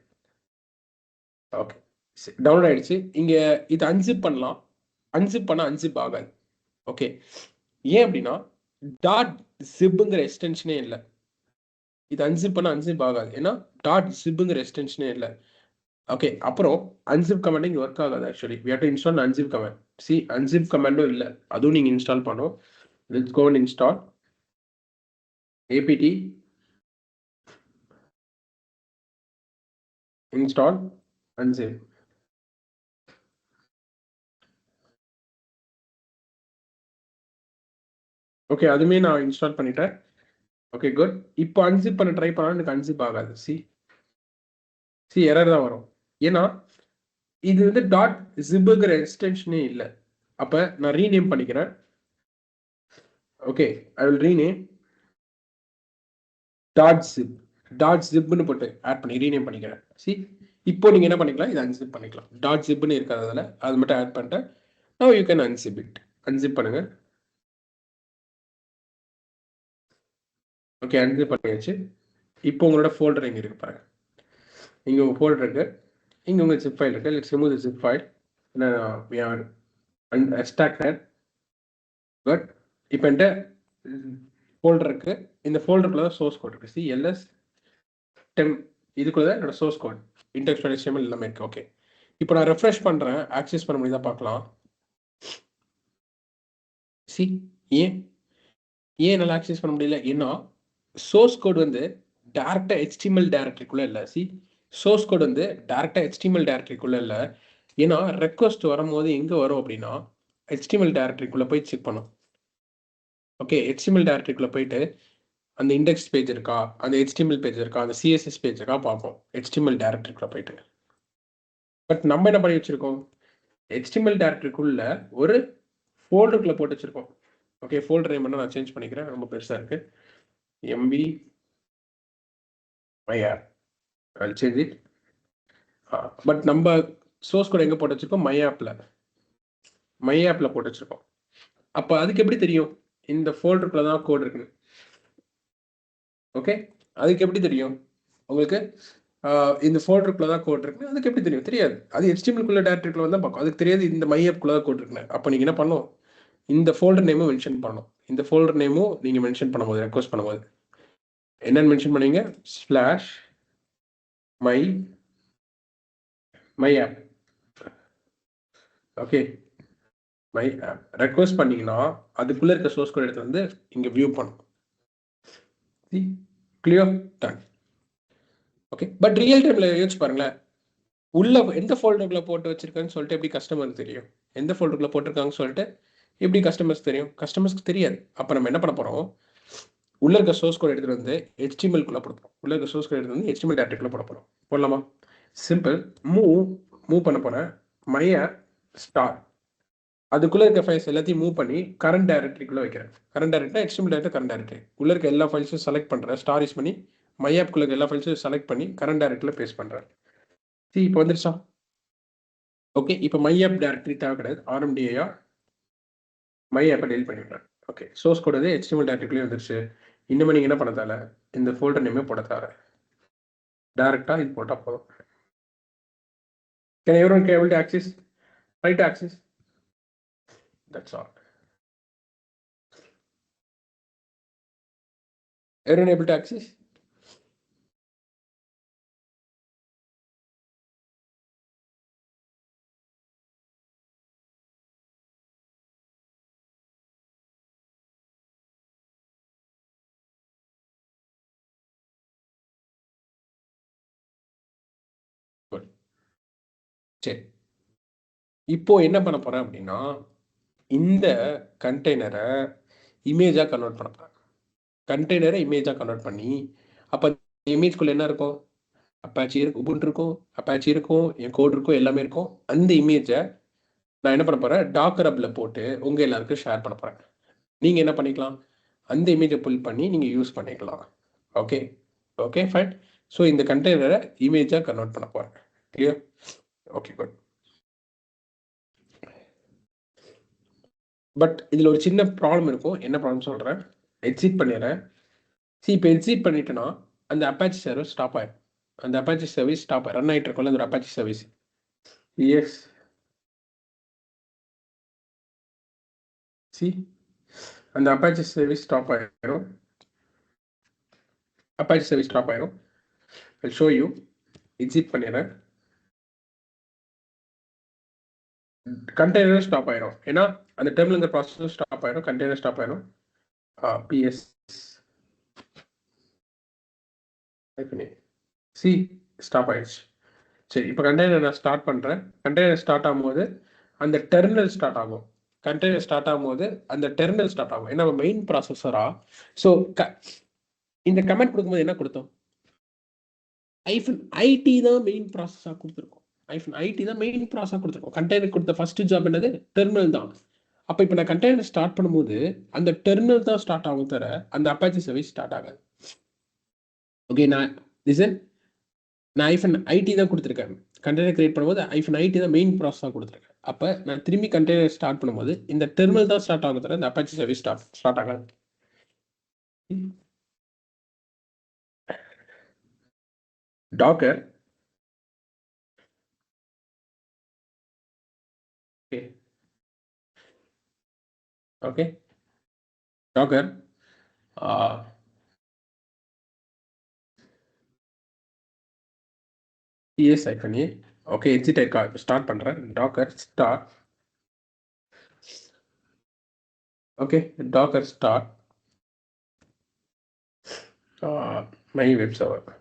okay download ஆயிடுச்சு இங்க இது அன்சிப் பண்ணலாம் அன்சிப் பண்ணா அன்சிப் ஆகாது ஓகே ஏன் அப்படின்னா டாட் ஜிப்ங்கிற எக்ஸ்டென்ஷனே இல்லை இது அன்சிப் பண்ண அன்சிப் ஆகாது ஏன்னா டாட் ஜிப்ங்கிற எக்ஸ்டென்ஷனே இல்லை ஓகே அப்புறம் அன்சிப் கமாண்ட் இங்கே ஒர்க் ஆகாது actually we have to install unzip command சி அன்சிப் கமாண்டும் இல்லை அதுவும் நீங்கள் இன்ஸ்டால் பண்ணணும் let's go and install apt install unzip okay அதுமே நான் இன்ஸ்டால் பண்ணிட்டேன் ஓகே குட் இப்போ அன்சிப் பண்ண ட்ரை பண்ணாலும் எனக்கு அன்சிப் ஆகாது சி எரர் தான் வரும் ஏன்னா இது வந்து டாட் ஜிப்புங்கிற எக்ஸ்டென்ஷனே இல்லை அப்போ நான் ரீநேம் பண்ணிக்கிறேன் okay I will rename dot ஜிப்னு போட்டு ஆட் பண்ணி ரீநேம் பண்ணிக்கிறேன் சி இப்போ நீங்கள் என்ன பண்ணிக்கலாம் இதை அன்சிப் பண்ணிக்கலாம் டாட் ஜிப்னு இருக்கிறதுல அது மட்டும் ஆட் பண்ணிட்டேன் now you can unzip it unzip பண்ணுங்க ஓகே அன்சிப் பண்ணியாச்சு இப்போ உங்களோட ஃபோல்டர் இங்கே இருக்கு பாருங்க இங்கே உங்கள் ஃபோல்டர் இருக்கு இங்கே உங்கள் ஜிப் ஃபைல் இருக்கு let's remove the zip file we are extracted but இப்போ என்கிட்ட ஃபோல்டர் இருக்கு இந்த ஃபோல்டருக்குள்ள தான் சோர்ஸ் கோட் இருக்கு சி எல்எஸ் டெம் இதுக்குள்ள தான் என்னோட சோர்ஸ் கோட் இன்டெக்ஸ்ட் HTML எல்லாமே இருக்கு ஓகே இப்போ நான் ரெஃப்ரெஷ் பண்றேன் ஆக்சஸ் பண்ண முடியுதா பார்க்கலாம் சி ஏன் என்னால் ஆக்சஸ் பண்ண முடியல ஏன்னா சோர்ஸ் கோட் வந்து டேரக்டா HTML டைரக்டரிக்குள்ள இல்லை சி சோர்ஸ் கோட் வந்து டேரக்டா HTML டைரக்டரிக்குள்ள இல்லை ஏன்னா ரெக்வஸ்ட் வரும்போது எங்க வரும் அப்படின்னா HTML டைரக்டரிக்குள்ள போய் செக் பண்ணும் ஓகே HTML டைரக்டரிக்குள்ள போயிட்டு அந்த இண்டெக்ஸ் பேஜ் இருக்கா அந்த HTML பேஜ் இருக்கா அந்த CSS பேஜ் இருக்கா பார்ப்போம் HTML டைரக்டரிக்குள்ள போயிட்டு பட் நம்ம என்ன பண்ணி வச்சிருக்கோம் HTML டைரக்டரிக்குள்ள ஒரு ஃபோல்டருக்குள்ள போட்டு வச்சிருக்கோம் ஓகே ஃபோல்டர் நேம் நான் சேஞ்ச் பண்ணிக்கிறேன் ரொம்ப பெருசா இருக்கு MB myApp I'll change it but நம்ம சோர்ஸ் கோட் எங்க போட்டு வச்சிருக்கோம் myAppல போட்டு வச்சிருக்கோம் அப்ப அதுக்கு எப்படி தெரியும் இந்த ஃபோல்டருக்குள்ள தான் கோட் இருக்கு ஓகே அதுக்கு எப்படி தெரியும் உங்களுக்கு இந்த ஃபோல்டருக்குள்ள தான் கோட் இருக்கு அதுக்கு எப்படி தெரியும் தெரியாது அது HTML குள்ள டைரக்டரிக்குள்ள வந்தா பார்க்கும் அதுக்கு தெரியாது இந்த myAppக்குள்ள தான் கோட் இருக்கு அப்ப நீங்க என்ன பண்ணணும் இந்த ஃபோல்டர் நேமும் மென்ஷன் பண்ணணும் இந்த ஃபோல்டர் நேமும் நீங்க மென்ஷன் பண்ணும்போது ரெக்வஸ்ட் பண்ணும்போது என்னன்னு மென்ஷன் பண்ணீங்க slash myApp okay myApp request பண்ணீங்கன்னா அதுக்குள்ள இருக்க சோர்ஸ் கோட் எடுத்து வந்து இங்க வியூ பண்ணும் clear done okay but real டைம்ல யோசிச்சு பாருங்களேன் உள்ள எந்த ஃபோல்டருக்குள்ள போட்டு வச்சிருக்கேன்னு சொல்லிட்டு எப்படி கஸ்டமருக்கு தெரியும் எந்த ஃபோல்டருக்குள்ள போட்டிருக்காங்கன்னு சொல்லிட்டு எப்படி கஸ்டமர்ஸ் தெரியும் கஸ்டமர்ஸ்க்கு தெரியாது அப்ப நம்ம என்ன பண்ண போறோம் உள்ள இருக்க சோர்ஸ் கோட் எடுத்துட்டு வந்து HTML குள்ள போடுறோம் உள்ள இருக்க சோர்ஸ் கோட் எடுத்து வந்து HTML டைரக்டரிக்குள்ள போட போறோம் போடலாமா சிம்பிள் மூவ் பண்ண போறேன் myApp ஸ்டார் அதுக்குள்ள இருக்க ஃபைல்ஸ் எல்லாத்தையும் மூவ் பண்ணி கரண்ட் டைரக்டரிக்குள்ள வைக்கிறேன் current directory HTML directory current directory உள்ள இருக்க எல்லா ஃபைல்ஸும் செலக்ட் பண்றேன் ஸ்டார் யூஸ் பண்ணி myApp குள்ள இருக்க எல்லா ஃபைல்ஸும் செலக்ட் பண்ணி கரண்ட் டைரக்டரியில பேஸ்ட் பண்றேன் சரி இப்போ வந்துருச்சா ஓகே இப்போ myApp டைரக்டரி தேவை கிடையாது RMDA myApp டெலிட் பண்ணிவிட்டேன் ஓகே சோர்ஸ் கோட் வந்து HTML டைரக்டரிக்குள்ளே வந்துருச்சு இன்னுமே நீங்க என்ன பண்ண தேவை இந்த ஃபோல்டர் நேமே போட தேவை டைரக்டா இது போட்டா போதும் Can everyone be able to access? Try to access. That's all. Everyone able to access? Good. சரி இப்போ என்ன பண்ண போறேன் அப்படின்னா இந்த கண்டெய்னரை இமேஜா கன்வெர்ட் பண்ண போறேன் கண்டெய்னரை இமேஜா கன்வெர்ட் பண்ணி அப்ப இமேஜ்குள்ள என்ன இருக்கும் அப்பாச்சி இருக்கும் உபுண்டு இருக்கும் அப்பாச்சி இருக்கும் என் கோட் இருக்கும் எல்லாமே இருக்கும் அந்த இமேஜை நான் என்ன பண்ண போறேன் டாக்கர் ஹப்ல போட்டு உங்க எல்லாருக்கும் ஷேர் பண்ண போறேன் நீங்க என்ன பண்ணிக்கலாம் அந்த இமேஜை புல் பண்ணி நீங்க யூஸ் பண்ணிக்கலாம் ஓகே ஓகே ஃபைன் ஸோ இந்த கண்டெய்னரை இமேஜா கன்வெர்ட் பண்ண போறேன் கிளியர் ஓகே குட் பட் இதுல ஒரு சின்ன ப்ராப்ளம் இருக்கும் என்ன ப்ராப்ளம் சொல்றேன் எக்ஸிட் பண்ணிடுறேன். இப்போ எக்ஸிட் பண்ணிட்டேன்னா அந்த அப்பாச்சி சர்வீஸ் ஸ்டாப் ஆயிடும். அந்த அப்பாச்சி சர்வீஸ் ஸ்டாப் ஆயிடும். ரன் ஆகிட்டு இருக்கோம்ல அந்த அப்பாச்சி சர்வீஸ். எஸ் அந்த அப்பாச்சி சர்வீஸ் ஸ்டாப் ஆயிடும். அப்பாச்சி சர்வீஸ் ஸ்டாப் ஆயிடும். I'll show you. எக்ஸிட் பண்ணிடுறேன். கண்டெய்னர் ஸ்டாப் ஆயிடும். ஏன்னா அந்த டெர்மினல் ப்ராசஸ் ஸ்டாப் ஆயிடும். கண்டெய்னர் ஸ்டாப் ஆயிடும். பிஎஸ் ஸ்டாப் ஆயிடுச்சு. சரி, இப்போ கண்டெய்னர் நான் ஸ்டார்ட் பண்ணுறேன். கண்டெய்னர் ஸ்டார்ட் ஆகும்போது அந்த டெர்மினல் ஸ்டார்ட் ஆகும். கண்டெய்னர் ஸ்டார்ட் ஆகும்போது அந்த டெர்மினல் ஸ்டார்ட் ஆகும். ஏன்னா மெயின் ப்ராசஸரா. ஸோ இந்த கமெண்ட் கொடுக்கும்போது என்ன கொடுத்தோம்? ஐடி தான் மெயின் ப்ராசஸாக கொடுத்துருக்கோம். ஐடி தான் மெயின் ப்ராசஸாக கொடுத்துருக்கோம். கண்டெய்னர் கொடுத்த ஃபர்ஸ்ட் ஜாப் என்னது? டெர்மினல் தான். அப்போ இப்போ நான் கண்டெய்னர் ஸ்டார்ட் பண்ணும்போது அந்த டெர்மினல் தான் ஸ்டார்ட் ஆகும் தவிர அந்த அப்பாச்சி சர்வீஸ் ஸ்டார்ட் ஆகாது. ஓகே, நான் ஐடி தான் கொடுத்துருக்கேன். கண்டெய்னர் கிரியேட் பண்ணும்போது ஐடி தான் மெயின் ப்ராசஸாக கொடுத்துருக்கேன். அப்போ நான் திரும்பி கண்டெய்னர் ஸ்டார்ட் பண்ணும்போது இந்த டெர்மினல் தான் ஸ்டார்ட் ஆகும் தவிர இந்த அப்பாச்சி சர்வீஸ் ஸ்டார்ட் ஆகாது. Docker. Okay. Docker. ES-A. Okay, exit start பண்றேன். Docker start. Okay, Docker start. My web server.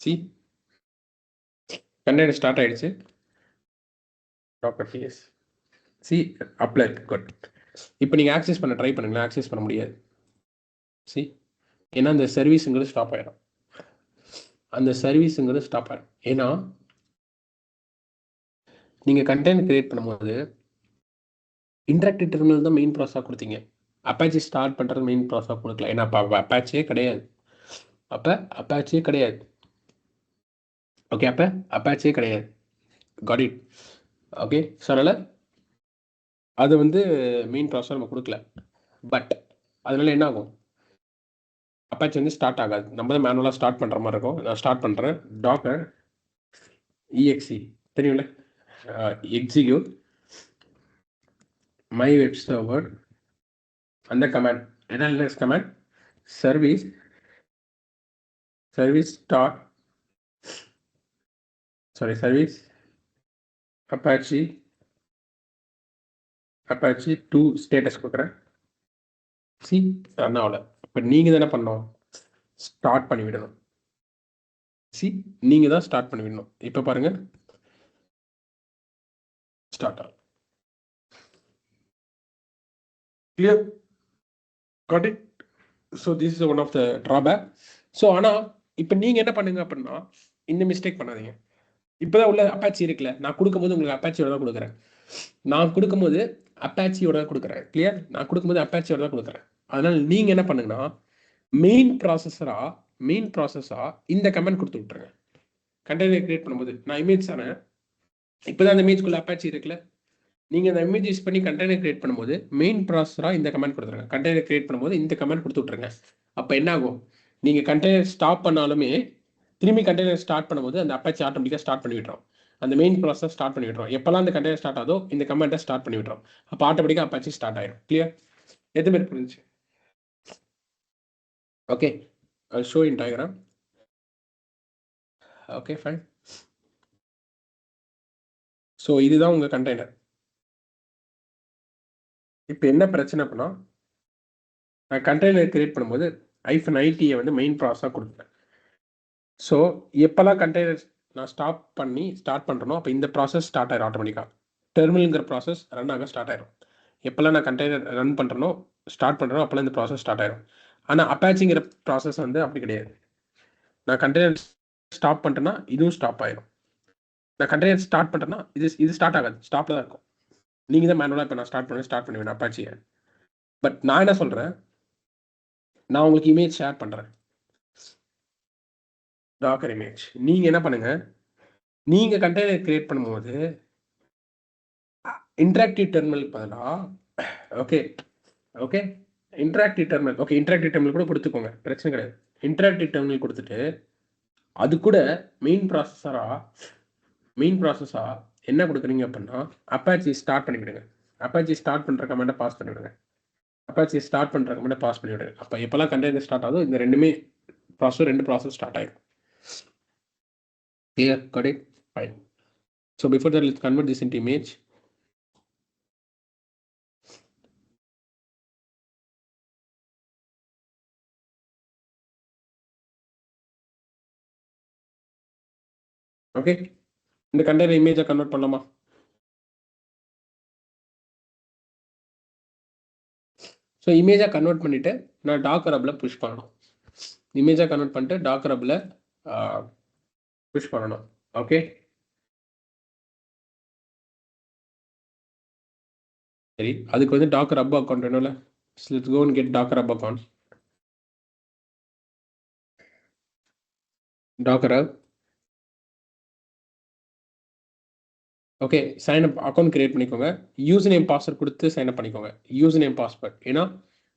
See, container start ஆயிடுச்சு. Docker PS. See, apply. Good. இப்போ நீங்க ஆக்சஸ் பண்ண ட்ரை பண்ணுங்களேன். ஆக்சஸ் பண்ண முடியாது. See, ஏன்னா அந்த சர்வீஸ்ங்கிறது ஸ்டாப் ஆயிடும். அந்த சர்வீஸ்ங்கிறது ஸ்டாப் ஆயிடும். ஏன்னா நீங்க கண்டெய்னர் கிரியேட் பண்ணும்போது இன்டராக்டிவ் டெர்மினல் தான் மெயின் ப்ராசஸாக கொடுத்தீங்க. அப்பாச்சி ஸ்டார்ட் பண்ணுறது மெயின் ப்ராசஸாக கொடுக்கல. ஏன்னா அப்போ அப்பாச்சியே கிடையாது. அப்பாச்சியே கிடையாது. ஓகே, அப்போ அப்பாச்சியே கிடையாது. God it. ஓகே, ஸோ அதனால் அது வந்து மெயின் ப்ராசஸாக நம்ம கொடுக்கல. பட் அதனால என்ன ஆகும்? அப்பாச்சி வந்து ஸ்டார்ட் ஆகாது. நம்ம தான் மேனுவலாக ஸ்டார்ட் பண்ணுற மாதிரி இருக்கும். நான் ஸ்டார்ட் பண்ணுறேன். டாக்கர் EXE தெரியும்ல, எக்ஸிக்யூட் மை வெப் சர்வர். அந்த கமாண்ட் என்ன command? Service start service Apache 2 status கொடுக்குறேன். ரன் ஆகல. இப்போ நீங்கள் தானே பண்ணோம், ஸ்டார்ட் பண்ணி விடணும். நீங்கள் தான் ஸ்டார்ட் பண்ணி விடணும். இப்போ பாருங்க, ஸ்டார்ட் ஆகும். Clear? Got it? So this is one of the drawback. So ஆனால் இப்போ நீங்கள் என்ன பண்ணுங்க அப்படின்னா, இந்த மிஸ்டேக் பண்ணாதீங்க. இப்போதான் உள்ள அப்பாச்சி இருக்குல்ல, நான் கொடுக்கும்போது உங்களுக்கு அப்பாச்சியோட தான் கொடுக்குறேன். நான் கொடுக்கும்போது அப்பாச்சியோட தான் கொடுக்குறேன். கிளியர்? நான் கொடுக்கும்போது அப்பாச்சியோட தான் கொடுக்குறேன். அதனால நீங்கள் என்ன பண்ணுங்கன்னா, மெயின் ப்ராசஸா இந்த கமெண்ட் கொடுத்து விட்டுருங்க. கண்டெய்னர் கிரியேட் பண்ணும்போது நான் இமேஜ் தானே, இப்போதான் அந்த இமேஜ்குள்ள அப்பாச்சி இருக்குல்ல, நீங்கள் அந்த இமேஜ் யூஸ் பண்ணி கண்டெய்னர் கிரியேட் பண்ணும்போது மெயின் ப்ராசஸராக இந்த கமெண்ட் கொடுத்துருங்க. கண்டெய்னர் கிரியேட் பண்ணும்போது இந்த கமெண்ட் கொடுத்து விட்டுருங்க. அப்போ என்ன ஆகும்? நீங்கள் கண்டெய்னர் ஸ்டாப் பண்ணாலுமே திரும்பி கண்டெய்னர் ஸ்டார்ட் பண்ணும்போது அந்த அப்பாச்சி ஆட்டோமேட்டிக்காக ஸ்டார்ட் பண்ணி விட்டுரும். அந்த மெயின் ப்ராசஸ் ஸ்டார்ட் பண்ணி விட்டுரும். எப்போல்லாம் அந்த கண்டெய்னர் ஸ்டார்ட் ஆகுதோ இந்த கமெண்ட்டை ஸ்டார்ட் பண்ணி விட்டுரும். அப்போ ஆட்டோமேட்டிக்காக அப்பாச்சி ஸ்டார்ட் ஆயிடும். கிளியர்? எது மாதிரி புரிஞ்சுச்சு? Okay, I'll show in diagram. Okay, fine. So இதுதான் உங்கள் கண்டெய்னர். இப்போ என்ன பிரச்சனை அப்படின்னா, நான் கண்டெய்னர் கிரியேட் பண்ணும்போது -IT வந்து மெயின் ப்ராசஸாக கொடுத்துட்டேன். ஸோ எப்போல்லாம் கண்டெய்னர் நான் ஸ்டார்ட் பண்ணுறனோ அப்போ இந்த ப்ராசஸ் ஸ்டார்ட் ஆயிடும் ஆட்டோமேட்டிக்காக. டெர்மினல்ங்கிற ப்ராசஸ் ரன் ஆக ஸ்டார்ட் ஆயிடும். எப்போல்லாம் நான் கண்டெய்னர் ரன் பண்ணுறனோ ஸ்டார்ட் பண்ணுறனோ அப்போல்லாம் இந்த ப்ராசஸ் ஸ்டார்ட் ஆயிடும். ஆனால் அப்பாச்சிங்கிற ப்ராசஸ் வந்து அப்படி கிடையாது. நான் கண்டெய்னர் ஸ்டாப் பண்ணிட்டேன்னா இதுவும் ஸ்டாப் ஆயிடும். நான் கண்டெய்னர் ஸ்டார்ட் பண்ணுறேன்னா இது ஸ்டார்ட் ஆகாது, ஸ்டாப்பில் தான் இருக்கும். நீங்கள் தான் மேனுவலாக இப்போ நான் ஸ்டார்ட் பண்ணுவேன் அப்பாச்சியை. பட் நான் என்ன சொல்கிறேன், நான் உங்களுக்கு இமேஜ் ஷேர் பண்ணுறேன். Docker image. நீங்கள் என்ன பண்ணுங்க, நீங்கள் கண்டெய்னர் கிரியேட் பண்ணும்போது இன்டராக்டிவ் டெர்மினல் பதிலாக okay okay, interactive terminal. Okay, interactive terminal கூட கொடுத்துக்கோங்க, பிரச்சனை கிடையாது. இன்டராக்டிவ் டெர்மினல் கொடுத்துட்டு அது கூட மெயின் ப்ராசஸா என்ன கொடுக்குறீங்க அப்படின்னா அப்பாச்சி ஸ்டார்ட் பண்ணிவிடுங்க. அப்பாச்சி ஸ்டார்ட் பண்ணுற கமெண்ட்டை பாஸ் பண்ணிவிடுங்க. அப்பாச்சி ஸ்டார்ட் பண்ணுற கமெண்ட்டை பாஸ் பண்ணிவிடுங்க. அப்போ எப்போல்லாம் கண்டெய்னர் ஸ்டார்ட் ஆகுதோ இந்த ரெண்டு ப்ராசஸ் ஸ்டார்ட் ஆகிடும். Clear? Got it? Fine. So before that, let's convert this into image. Okay. இந்த கண்டெய்னர் இமேஜை கன்வெர்ட் பண்ணலாமா? ஸோ இமேஜாக கன்வெர்ட் பண்ணிவிட்டு நான் டாக்கர் ஹப்பில் புஷ் பண்ணணும். இமேஜாக கன்வெர்ட் பண்ணிட்டு டாக்கர் ஹப்பில் புஷ் பண்ணணும். ஓகே, சரி. அதுக்கு வந்து டாக்கர் ஹப் அக்கௌண்ட் வேணும்ல. Let's go and get Docker hub account. Docker hub. Okay, sign up account create பண்ணிக்கோங்க. யூசர் நேம் பாஸ்வேர்ட் கொடுத்து சைன் அப் பண்ணிக்கோங்க. யூசர் நேம் பாஸ்வேர்ட், ஏன்னா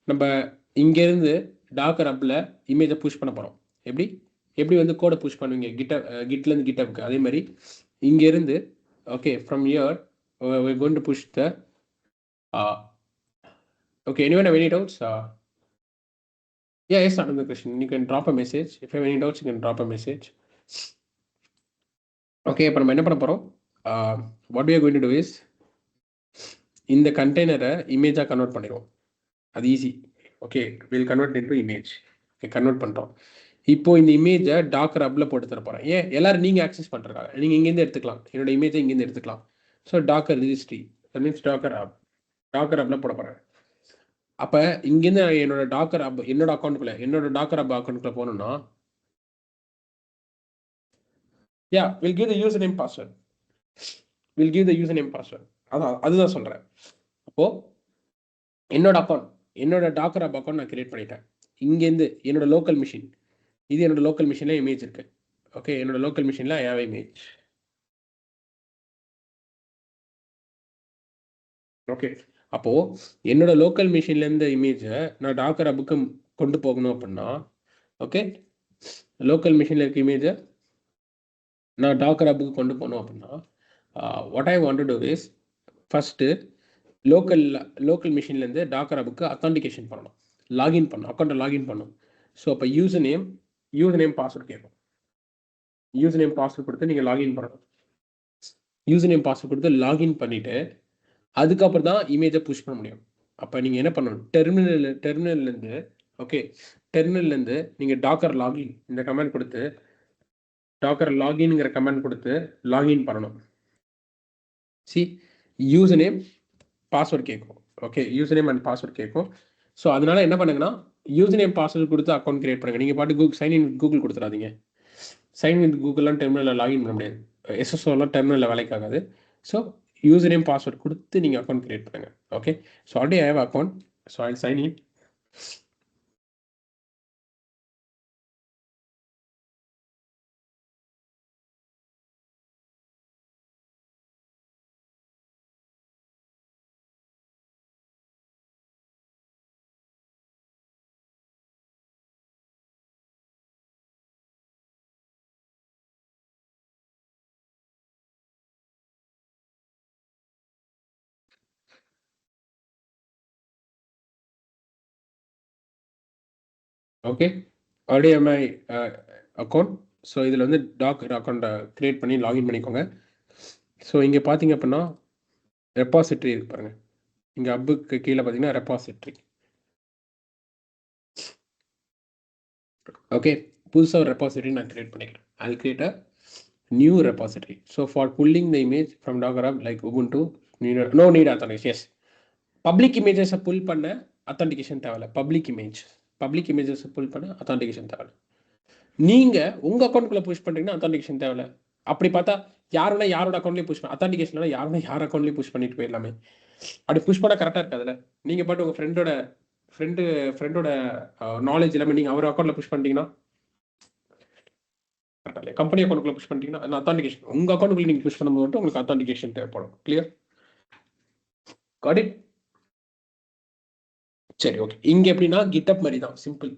நம்ம இங்கேருந்து டாக்கர் ஹப்பில் இமேஜை புஷ் பண்ண போகிறோம். எப்படி வந்து கோடை புஷ் பண்ணுவீங்க கிட்லேருந்து கிட்டப்புக்கு, அதே மாதிரி இங்கேருந்து okay from year we're going to push the okay, anyone have any doubts? Yeah, yes, another question. You can drop a message. If you have any doubts, you can drop a message. Okay, இப்போ நம்ம என்ன பண்ண போகிறோம், what we are going to do is இந்த கண்டெய்னரை இமேஜாக convert பண்ணிடுவோம். அது easy. Okay, will convert into image. Okay, convert பண்ணுறோம். இப்போ இந்த இமேஜை டாக்கர் ஹப்பில் போட்டு தர போகிறேன். ஏன் எல்லாரும் நீங்கள் ஆக்சஸ் பண்ணுறாங்க, நீங்கள் இங்கேருந்து எடுத்துக்கலாம், என்னோட இமேஜை இங்கேருந்து எடுத்துக்கலாம். So docker registry, that means docker ஹப்பில் போட போகிறேன். அப்போ இங்கேருந்து என்னோட டாக்கர் ஹப் என்னோட டாக்கர் ஹப் அக்கௌண்ட்டுக்குள்ளே போகணுன்னா will give the user name password. அதுதான் சொல்கிறேன். அப்போது என்னோட டாக்கர் ஹப் அக்கௌண்ட் நான் கிரியேட் பண்ணிட்டேன். இங்கேருந்து என்னோட லோக்கல் மிஷின், இது என்னோட லோக்கல் மிஷினில் இமேஜ் இருக்கு. ஓகே, என்னோட லோக்கல் மிஷினில் ஐ ஹேவ் இமேஜ். ஓகே, அப்போது என்னோட லோக்கல் மிஷின்லேருந்து இமேஜை நான் டாக்கர் ஹப்புக்கு கொண்டு போகணும் அப்படின்னா, ஓகே, லோக்கல் மிஷினில் இருக்க இமேஜை நான் டாக்கர் ஹப்புக்கு கொண்டு போகணும் அப்படின்னா what I want to do is first local மிஷின்லேருந்து டாக்கர் ஹப்புக்கு அத்தான்டிகேஷன் பண்ணணும், அக்கௌண்ட்டை லாகின் பண்ணணும். ஸோ அப்போ யூசர் நேம் பாஸ்வேர்ட் கேட்கும். யூசர் நேம் பாஸ்வேர்ட் கொடுத்து நீங்கள் லாகின் பண்ணணும். யூசர் நேம் பாஸ்வேர்ட் கொடுத்து லாகின் பண்ணிவிட்டு அதுக்கப்புறம் தான் இமேஜை புஷ் பண்ண முடியும். அப்போ நீங்கள் என்ன பண்ணணும், டெர்மினல்லேருந்து நீங்கள் டாக்கர் லாகின் இந்த கமெண்ட் கொடுத்து டாக்கர் லாகின்ங்கிற கமெண்ட் கொடுத்து லாகின் பண்ணணும். யூசர் நேம் பாஸ்வேர்ட் கேட்கும். Okay, user name and password கேட்கும். ஸோ அதனால என்ன பண்ணுங்கன்னா யூசர் நேம் பாஸ்வேர்ட் கொடுத்து அக்கௌண்ட் கிரியேட் பண்ணுங்க. நீங்கள் பாட்டு சைன் இன் வித் கூகுள் கொடுத்துடாதீங்க. சைன் வித் கூகுள்லாம் டெர்மினலில் லாகின் பண்ண முடியாது. எஸ்எஸ்ஓலாம் டெர்மினலில் வேலைக்கு ஆகாது. ஸோ யூசர் நேம் பாஸ்வேர்ட் கொடுத்து நீங்கள் அக்கௌண்ட் கிரியேட் பண்ணுங்க. Okay, so already I have account, so I sign in. Okay, already my account. So இதில் வந்து டாக்கர் அக்கௌண்ட்டை க்ரியேட் பண்ணி லாகின் பண்ணிக்கோங்க. ஸோ இங்கே பார்த்தீங்க அப்படின்னா ரெப்பாசிட்ரி இருக்கு பாருங்கள். இங்கே ஹப்புக்கு கீழே பார்த்தீங்கன்னா ரெப்பாசிட்ரி. ஓகே, புதுசாக ஒரு ரெப்பாசிட்ரி நான் க்ரியேட் பண்ணிக்கிறேன். I'll create a new repository. So for pulling the image from Docker Hub like Ubuntu, no need authentication. Yes, public images pull பண்ண authentication தேவையில்ல. public images pull பண்ண authentication தேவையில்ல. நீங்கள் உங்கள் அக்கௌண்ட்டுக்குள்ளே புஷ் பண்ணுறீங்கன்னா authentication தேவையில்ல. அப்படி பார்த்தா யாரோட அக்கௌண்ட்லேயும் புஷ் பண்ண authentication யார் அக்கௌண்ட்லேயும் புஷ் பண்ணிட்டு போயிடலாமே. அப்படி புஷ் பண்ணால் கரெக்டாக இருக்காதுல்ல. நீங்கள் பாட்டு உங்கள் ஃப்ரெண்டோட நாலேஜ் இல்லாமல் நீங்கள் அவர் அக்கௌண்ட்டில் புஷ் பண்ணிட்டீங்கன்னா கரெக்டாக இல்லை. கம்பெனி அக்கௌண்ட்டுக்குள்ள புஷ் பண்ணிட்டீங்கன்னா அத்தான்டிகேஷன் உங்கள் அக்கௌண்ட்டுக்குள்ள நீங்கள் புஷ் பண்ணும்போது மட்டும் உங்களுக்கு அத்தான்டிகேஷன் தேவைப்படும். கிளியர்? Got it? சரி, ஓகே. இங்க எப்படின்னா கிட்டப் மாதிரி தான், சிம்பிள்.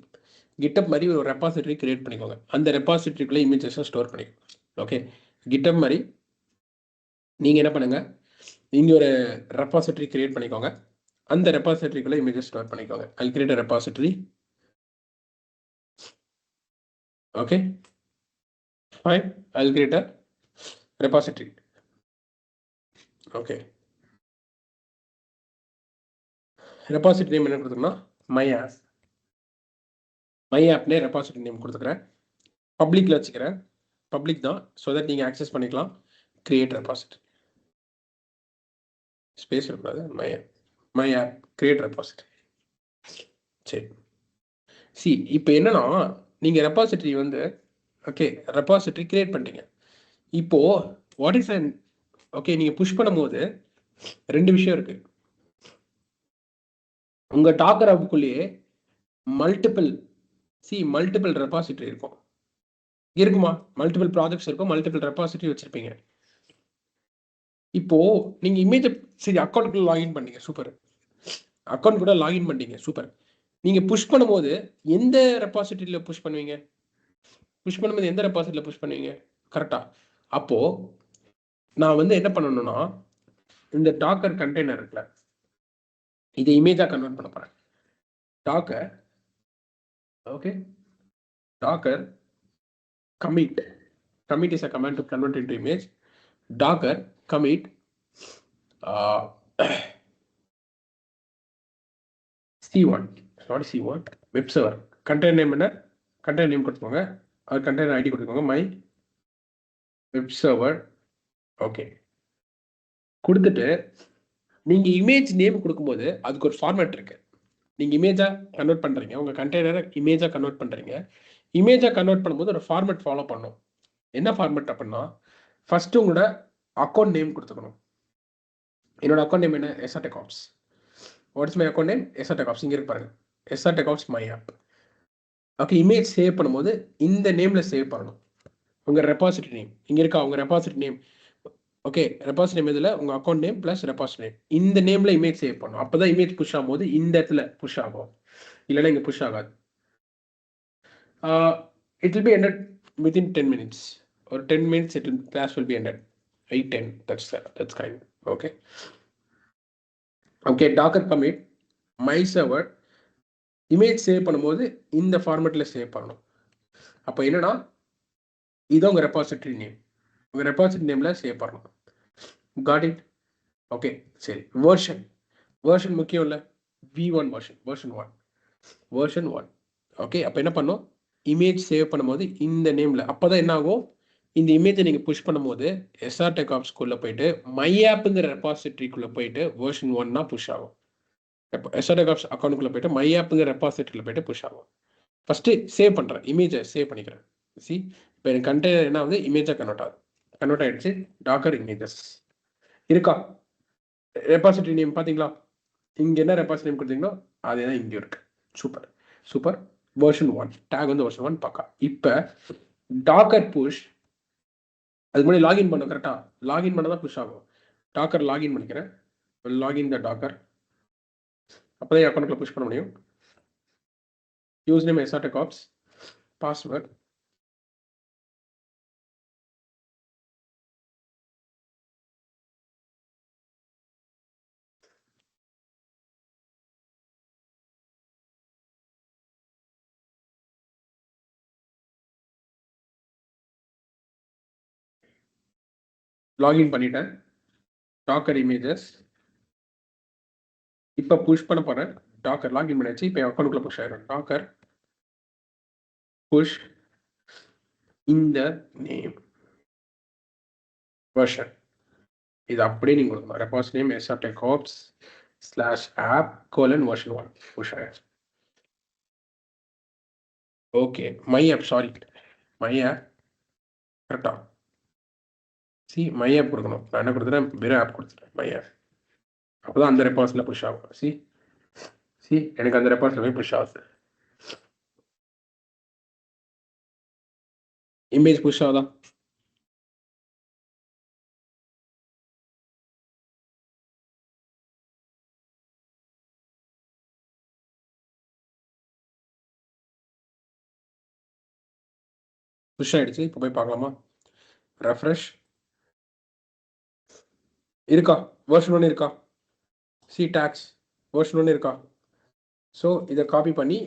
கிட்டப் மாதிரி ஒரு ரெபாசிட்டரி கிரியேட் பண்ணிக்கோங்க. அந்த ரெபாசிட்டரிக்குள்ள இமேஜஸை ஸ்டோர் பண்ணிக்கோங்க. ஓகே, கிட்டப் மாதிரி நீங்க என்ன பண்ணுங்க, இங்க ஒரு ரெபாசிட்டரி கிரியேட் பண்ணிக்கோங்க. அந்த ரெபாசிட்டரிக்குள்ள இமேஜஸ் ஸ்டோர் பண்ணிக்கோங்க. I create a repository. Okay, fine. I'll create a repository. Okay, repository name என்ன கொடுத்துக்கணும், மை ஆப். மை ஆப்னே ரெபாசிட்டரி நேம் கொடுத்துக்கிறேன். பப்ளிக்ல வச்சுக்கிறேன். பப்ளிக் தான், ஸோ தட் நீங்கள் ஆக்சஸ் பண்ணிக்கலாம். கிரியேட் ரெபாசிட்டரி, ஸ்பேஸ் இருக்கக்கூடாது. My app create repository. சரி, சி இப்போ என்னன்னா, நீங்கள் ரெபாசிட்டரி வந்து ஓகே ரெபாசிட்டரி கிரியேட் பண்ணிட்டீங்க. இப்போ வாட் இஸ் அண்ட் ஓகே, நீங்கள் புஷ் பண்ணும்போது ரெண்டு விஷயம் இருக்கு. உங்கள் டாக்கர் ஆப்புக்குள்ளேயே மல்டிபிள் ரெபாசிட்டரி இருக்கும். இருக்குமா? மல்டிபிள் ப்ராஜெக்ட்ஸ் இருக்கும், மல்டிபிள் ரெபாசிட்டரி வச்சிருப்பீங்க. இப்போ நீங்க இமேஜ் சரி அக்கௌண்ட்குள்ள லாகின் பண்ணீங்க, சூப்பர். அக்கௌண்ட் கூட லாகின் பண்ணீங்க, சூப்பர். நீங்க புஷ் பண்ணும்போது எந்த ரெபாசிட்டரியில புஷ் பண்ணுவீங்க? புஷ் பண்ணும்போது எந்த ரெபாசிட்டரியில புஷ் பண்ணுவீங்க? கரெக்டா? அப்போ நான் வந்து என்ன பண்ணணும்னா, இந்த டாக்கர் கண்டெய்னர் இருக்குல்ல, இதை இமேஜா கன்வெர்ட் பண்ண போறேன். Docker okay, Docker commit is a command to convert into image. Docker commit c1, not c1, web server. Container name என்ன? Container name கொடுத்துக்கோங்க. அது container ID கொடுத்துக்கோங்க. My web server. ஓகே, கொடுத்துட்டு நீங்க இமேஜ் நேம் கொடுக்கும்போது அதுக்கு ஒரு ஃபார்மேட் இருக்கு. நீங்க இமேஜா கன்வெர்ட் பண்றீங்க, உங்க கண்டெய்னரை இமேஜா கன்வெர்ட் பண்றீங்க. இமேஜா கன்வெர்ட் பண்ணும்போது ஒரு ஃபார்மேட் ஃபாலோ பண்ணும். என்ன ஃபார்மேட் அப்படின்னா, ஃபர்ஸ்ட் உங்களோட அக்கௌண்ட் நேம் கொடுத்துக்கணும். என்னோட அக்கௌண்ட் நேம் என்ன? SR Tech Ops. What is my account name? SR Tech Ops. இங்க இருக்கு பாருங்க, SR Tech Ops my app. Okay, image save பண்ணும்போது இந்த நேம்ல சேவ் பண்ணணும். உங்க ரெபாசிட்டரி நேம் இங்க இருக்கா, உங்க repository name. Okay, repository name இதுல உங்க account name plus repository name, இந்த நேம்ல இமேஜ் சேவ் பண்ணணும். அப்பதான் இமேஜ் புஷ் ஆகும்போது இந்த இடத்துல புஷ் ஆகும், இல்லைன்னா இங்க புஷ் ஆகாது. It will be ended within 10 minutes or 10 minutes class will be ended. 8:10, that's kind. Okay, docker commit my server. Image save பண்ணும்போது இந்த ஃபார்மேட்ல சேவ் பண்ணணும். அப்போ என்னன்னா, இதான் உங்க ரெபாசிட்டரி நேம், உங்க ரெபாசிட்டரி நேம்ல சேவ் பண்ணணும். God it? ஓகே, சரி. வெர்ஷன் முக்கியம் இல்லை, V1 வெர்ஷன் 1. ஓகே, அப்போ என்ன பண்ணும், இமேஜ் சேவ் பண்ணும்போது இந்த நேம்ல, அப்போதான் என்ன ஆகும், இந்த இமேஜை நீங்கள் புஷ் பண்ணும்போது SR Tech Opsக்குள்ளே போயிட்டு மை ஆப்புங்கிற ரெபாசிட்டரிக்குள்ளே போயிட்டு வெர்ஷன் 1 புஷ் ஆகும். SR Tech Ops அக்கௌண்ட்டுக்குள்ளே போயிட்டு மை ஆப்புங்கிற ரெபாசிட்டரியில் போயிட்டு புஷ் ஆகும். ஃபர்ஸ்ட் சேவ் பண்ணுறேன், இமேஜை சேவ் பண்ணிக்கிறேன். சி இப்போ எனக்கு கண்டெய்னர் என்ன ஆகுது, இமேஜாக கன்வெர்ட் ஆயிடுச்சு. டாக்கர் இமேஜஸ் இருக்கா, ரெபாசிட்டரி நேம் பார்த்தீங்களா, இங்கே என்ன ரெபாசிட்டரி நேம் கொடுத்தீங்களோ அதே தான் இங்கே இருக்கு. சூப்பர். வெர்ஷன் 1 டேக் வந்து வெர்ஷன் 1 பக்கா. இப்போ டாக்கர் புஷ், அது முன்னாடி லாகின் பண்ணும். கரெக்டாக லாகின் பண்ண தான் புஷ் ஆகும். டாக்கர் லாகின் பண்ணிக்கிறேன். லாகின் த டாக்கர், அப்போதான் அக்கௌண்ட்டில் புஷ் பண்ண முடியும். Use name SR Tech Ops, password login பண்ணிட்டேன். டாக்கர் இமேஜஸ் இப்போ புஷ் பண்ண போறேன். டாக்கர் லாகின் பண்ணியாச்சு. இப்போ அக்கௌண்ட்டுக்குள்ள புஷ் ஆயிடும். டாக்கர் புஷ் இந்த நேம் வெர்ஷன், இது அப்படியே நீங்க கொடுக்கணும். Repository name SR Tech Ops /app:version 1 push ஆயிடுச்சு. Okay, my app, sorry, my app கரெக்டா. சி மை ஆப் கொடுக்கணும். நான் என்ன கொடுத்துட்டேன், வெறும் ஆப் கொடுத்துட்டேன், மை ஆப். அப்போதான் அந்த ரெபாசிட்டரியில் புஷ் ஆகும். சி எனக்கு அந்த ரெபாசிட்டரி போய் புஷ் ஆகுது. இமேஜ் புஷ் ஆகுதா? புஷ் ஆயிடுச்சு. இப்போ போய் பார்க்கலாமா? ரெஃப்ரெஷ் இருக்கா? வெர்ஷன் 1 இருக்கா? சி டாக்ஸ் வெர்ஷன் 1 இருக்கா? ஸோ இதை காப்பி பண்ணி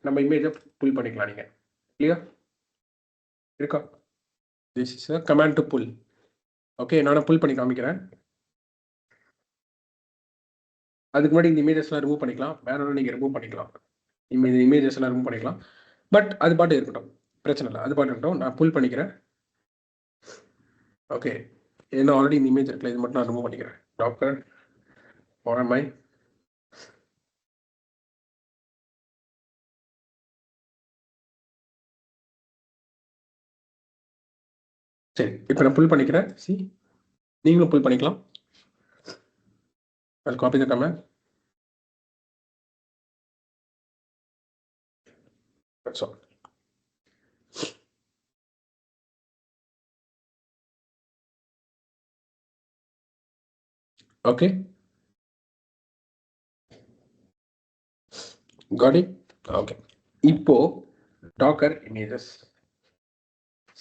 நம்ம இமேஜை புல் பண்ணிக்கலாம். நீங்கள் இல்லையா இருக்கா? This is a command to pull. Okay, நானும் புல் பண்ணி காமிக்கிறேன். அதுக்கு முன்னாடி இந்த இமேஜஸ்லாம் ரிமூவ் பண்ணிக்கலாம். வேற ஒன்று நீங்கள் ரிமூவ் பண்ணிக்கலாம். இந்த இமேஜஸ் எல்லாம் ரிமூவ் பண்ணிக்கலாம். பட் அது பாட்டு இருக்கட்டும், பிரச்சனை இல்லை. அது பாட்டு இருக்கட்டும். நான் புல் பண்ணிக்கிறேன். ஓகே, ஏன்னா ஆல்ரெடி இந்த இமேஜ் இருக்குல்ல, இது மட்டும் நான் ரிமூவ் பண்ணிக்கிறேன். டாக்கர் மை சரி, இப்போ நான் புல் பண்ணிக்கிறேன். சி, நீங்களும் புல் பண்ணிக்கலாம். I'll copy the command. That's all. Okay. Got it? Okay. இப்போ Docker images.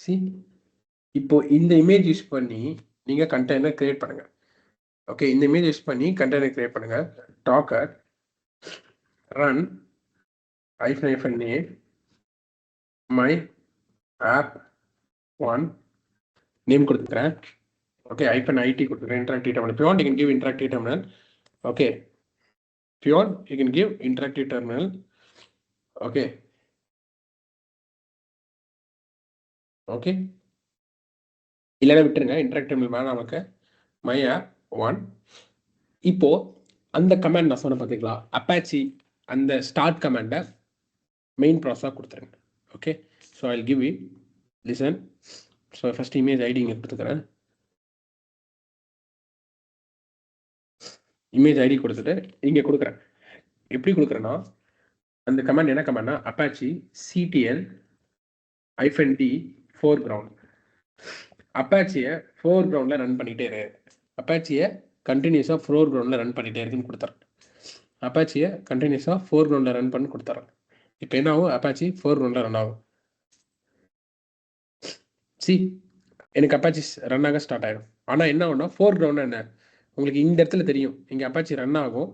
See, இப்போ இந்த இமேஜ் யூஸ் பண்ணி நீங்க கண்டெய்னர் கிரியேட் பண்ணுங்க. ஓகே, இந்த இமேஜ் யூஸ் பண்ணி கண்டெய்னர் கிரியேட் பண்ணுங்க. Docker run -name my app 1 name கொடுத்துக்கிறேன். ஓகே, -it கொடுத்துக்கிறேன். interactive terminal. If you want, you can give interactive terminal. Okay, if you want, you can give interactive terminal. Okay. Okay, இல்லைன்னா விட்டுருங்க. Interactive terminal வேணாம் நமக்கு. My app 1. இப்போ அந்த command நான் சொன்ன பார்த்தீங்களா, அப்பாச்சி அந்த ஸ்டார்ட் கமாண்டை மெயின் ப்ராசஸாக கொடுத்துருங்க. Okay, so I give it listen. So first image ID இங்கே கொடுத்துக்கிறேன். இமேஜ் ஐடி கொடுத்துட்டு இங்கே கொடுக்குறேன். எப்படி கொடுக்குறேன்னா, அந்த கமாண்ட் என்ன கமாண்ட்னா அப்பாச்சி CTL -d foreground. அப்பாச்சியை ஃபோர் கிரவுண்டில் ரன் பண்ணிகிட்டே இரு. அப்பாச்சியை கண்டினியூஸாக ஃபோர் கிரவுண்டில் ரன் பண்ணிகிட்டே இருக்குன்னு கொடுத்துறேன். அப்பாச்சியை கண்டினியூஸாக ஃபோர் கிரவுண்டில் ரன் பண்ணி கொடுத்துறேன். இப்போ என்ன ஆகும்? அப்பாச்சி ஃபோர் கிரவுண்டில் ரன் ஆகும். சி, எனக்கு அப்பாச்சி ரன் ஆக ஸ்டார்ட் ஆகிடும். ஆனால் என்ன ஆகும்னா, ஃபோர் கிரவுண்ட் என்ன உங்களுக்கு இந்த இடத்துல தெரியும். இங்கே அப்பாச்சி ரன் ஆகும்,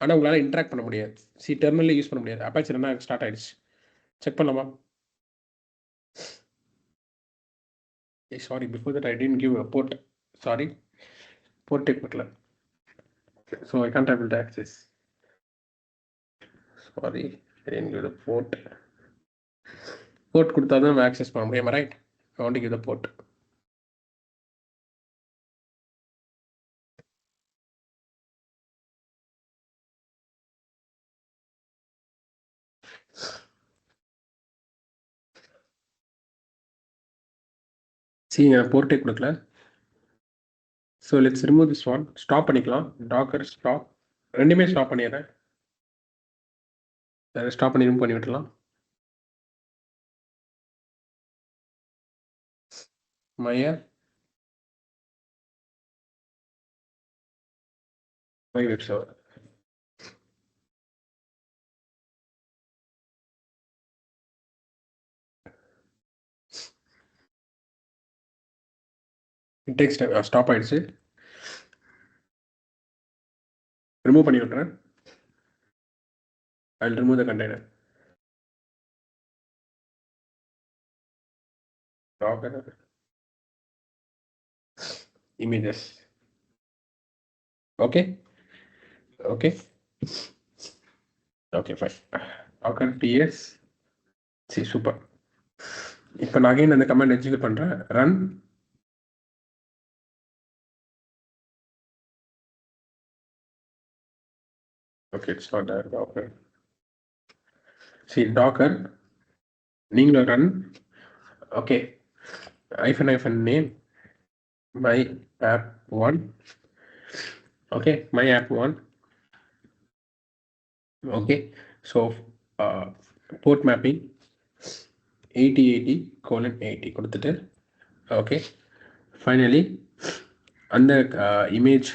ஆனால் உங்களால் இன்ட்ராக்ட் பண்ண முடியாது. சி, டெர்மினலில் யூஸ் பண்ண முடியாது. அப்பாச்சி ரன் ஆக ஸ்டார்ட் ஆகிடுச்சு. செக் பண்ணலாமா? Sorry, before that I didn't give a port. Sorry, port take butler. So I can't able to access. Sorry, I didn't give the port. Port கொடுத்தா தான் access பண்ண முடியும். Am I right? I want to give the port. See, port take கொடுக்கல. So let's remove this one. Stop பண்ணிக்கலாம். Docker stop. ரெண்டுமே stop பண்ணிடுறேன். Stop பண்ணி remove பண்ணி விட்டுலாம். My web server. It takes time. Stop ஆயிடுச்சு. ரிமூவ் பண்ணி விட்டுறேன். I'll remove the container. Docker images. Okay. Okay. Okay, fine. Docker ts. See, super. இப்போ நான் அகைன் அந்த கமாண்ட் எக்ஸிக்யூட் பண்ணுறேன். Run okay, it's not there. Okay, see docker நீங்களும் run. Okay, -name my app 1. Okay, my app 1. Okay, so port mapping 8080:80 கொடுத்துட்டு okay, finally அந்த image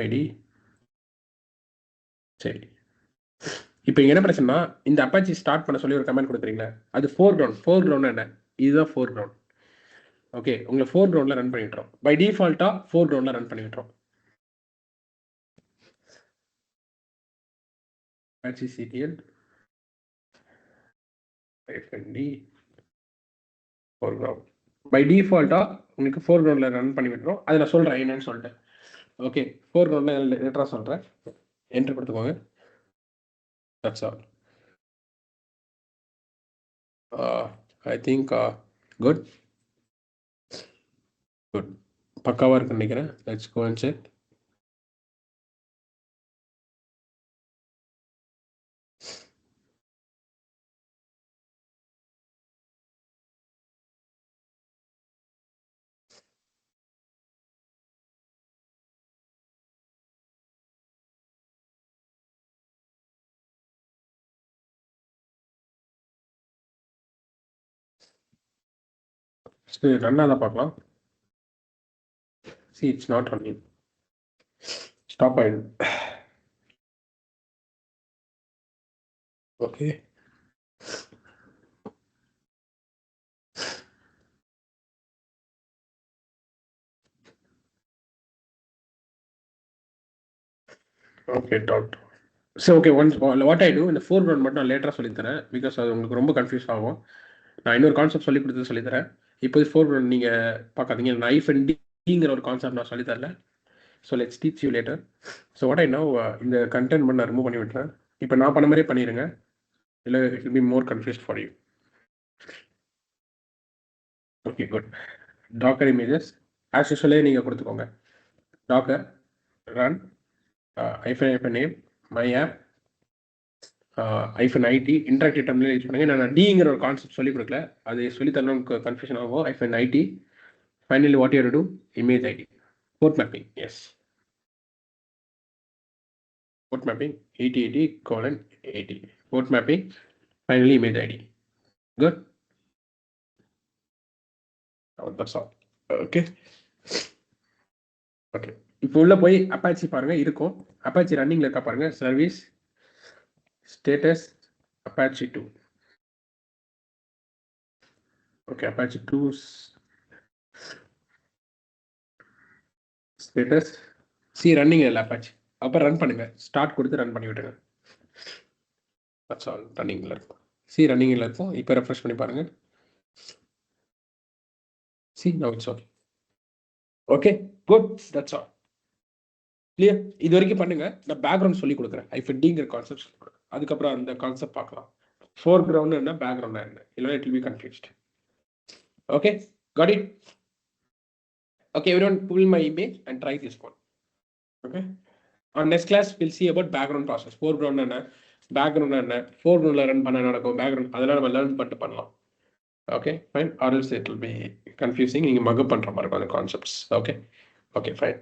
ID. சரி, இப்போ இங்கே என்ன பிரச்சனைனா, இந்த அப்பாச்சி ஸ்டார்ட் பண்ண சொல்லி ஒரு கமெண்ட் கொடுக்குறீங்களா, அது ஃபோர் கிரவுண்ட் என்ன இதுதான் ஃபோர் கிரவுண்ட். ஓகே, உங்களை ஃபோர் கிரவுண்டில் ரன் பண்ணிவிட்டுறோம். பை டிஃபால்ட்டாக ஃபோர் கிரவுண்டில் ரன் பண்ணிவிட்டுறோம். Apache CTL -d foreground by டிஃபால்ட்டாக உங்களுக்கு ஃபோர் கிரவுண்டில் ரன் பண்ணி விட்டுரும். அதை நான் சொல்கிறேன் என்னன்னு சொல்லிட்டு. ஓகே, ஃபோர் கிரவுண்டில் லெட்டராக சொல்கிறேன். என்ட்ரு கொடுத்துக்கோங்க. That's all. I think good good பக்காவாக இருக்குன்னு நினைக்கிறேன். Let's go and check. சரி, ரன்னாக தான் பார்க்கலாம். See, it's not running. Stop ஆயிடும். Okay, okay dot. So okay, once what I do, இந்த ஃபோர் கிரவுண்ட் மட்டும் நான் லேட்டராக சொல்லித்தரேன். பிகாஸ் அது உங்களுக்கு ரொம்ப கன்ஃபியூஸ் ஆகும். நான் இன்னொரு கான்செப்ட் சொல்லி கொடுத்து சொல்லித்தரேன். இப்போ ஃபோர் கிரவுண்ட் நீங்கள் பார்க்காதீங்க. நைஃப் அண்ட் டிங்கிற ஒரு கான்செப்ட் நான் சொல்லித்தரல. So let's teach you later. So what I know, இந்த கண்டென்ட் மட்டும் நான் ரிமூவ் பண்ணி விட்டுறேன். இப்போ நான் பண்ண மாதிரியே பண்ணிடுங்க, இல்லை it will be more confused for you. Okay good. Docker images as usually நீங்கள் கொடுத்துக்கோங்க. Docker run hyphen name my app -it interactive terminal use பண்ணுங்க. நான் டிங்கிற ஒரு கான்செப்ட் சொல்லி கொடுக்கல, அது சொல்லி தரணும்னு கன்ஃபியூஷன் ஆகும். -it finally what you do, image ID port mapping. Yes, port mapping 8080:80 port mapping finally image ID. Good, that's all. Okay okay. இப்போ உள்ள போய் அப்பாச்சி பாருங்க, இருக்கும். அப்பாச்சி ரன்னிங்ல இருக்கா பாருங்க. Service status Apache 2. Okay, Apache 2 status C running இல்லை Apache. அப்போ run பண்ணுங்க, ஸ்டார்ட் கொடுத்து ரன் பண்ணி விட்டுருங்க. That's all. ரன்னிங்கில் இருக்கும். சி ரன்னிங்கில் இருக்கும். இப்போ ரெஃப்ரெஷ் பண்ணி பாருங்க. C now it's okay. Okay good, that's all. Clear? இது வரைக்கும் பண்ணுங்க. நான் பேக்ரவுண்ட் சொல்லி கொடுக்குறேன். ஐஃபெண்டிங்கிற கான்செப்ட் சொல்லி கொடுக்குறேன். அதுக்கப்புறம் அந்த கான்செப்ட் பார்க்கலாம். ஃபோர் கிரவுண்ட் என்ன, பேக்ரவுண்ட் என்ன, இல்லைனா it will B confused. Okay, got it? Okay, everyone pull my image and try this one. Okay, on next class we'll see about background process. Foreground and background and foreground run panna nadakkum, background adala nama learn pannu pannalam. Okay, fine, or else it will be confusing. Neenga mug up pandra mari concepts. Okay, fine.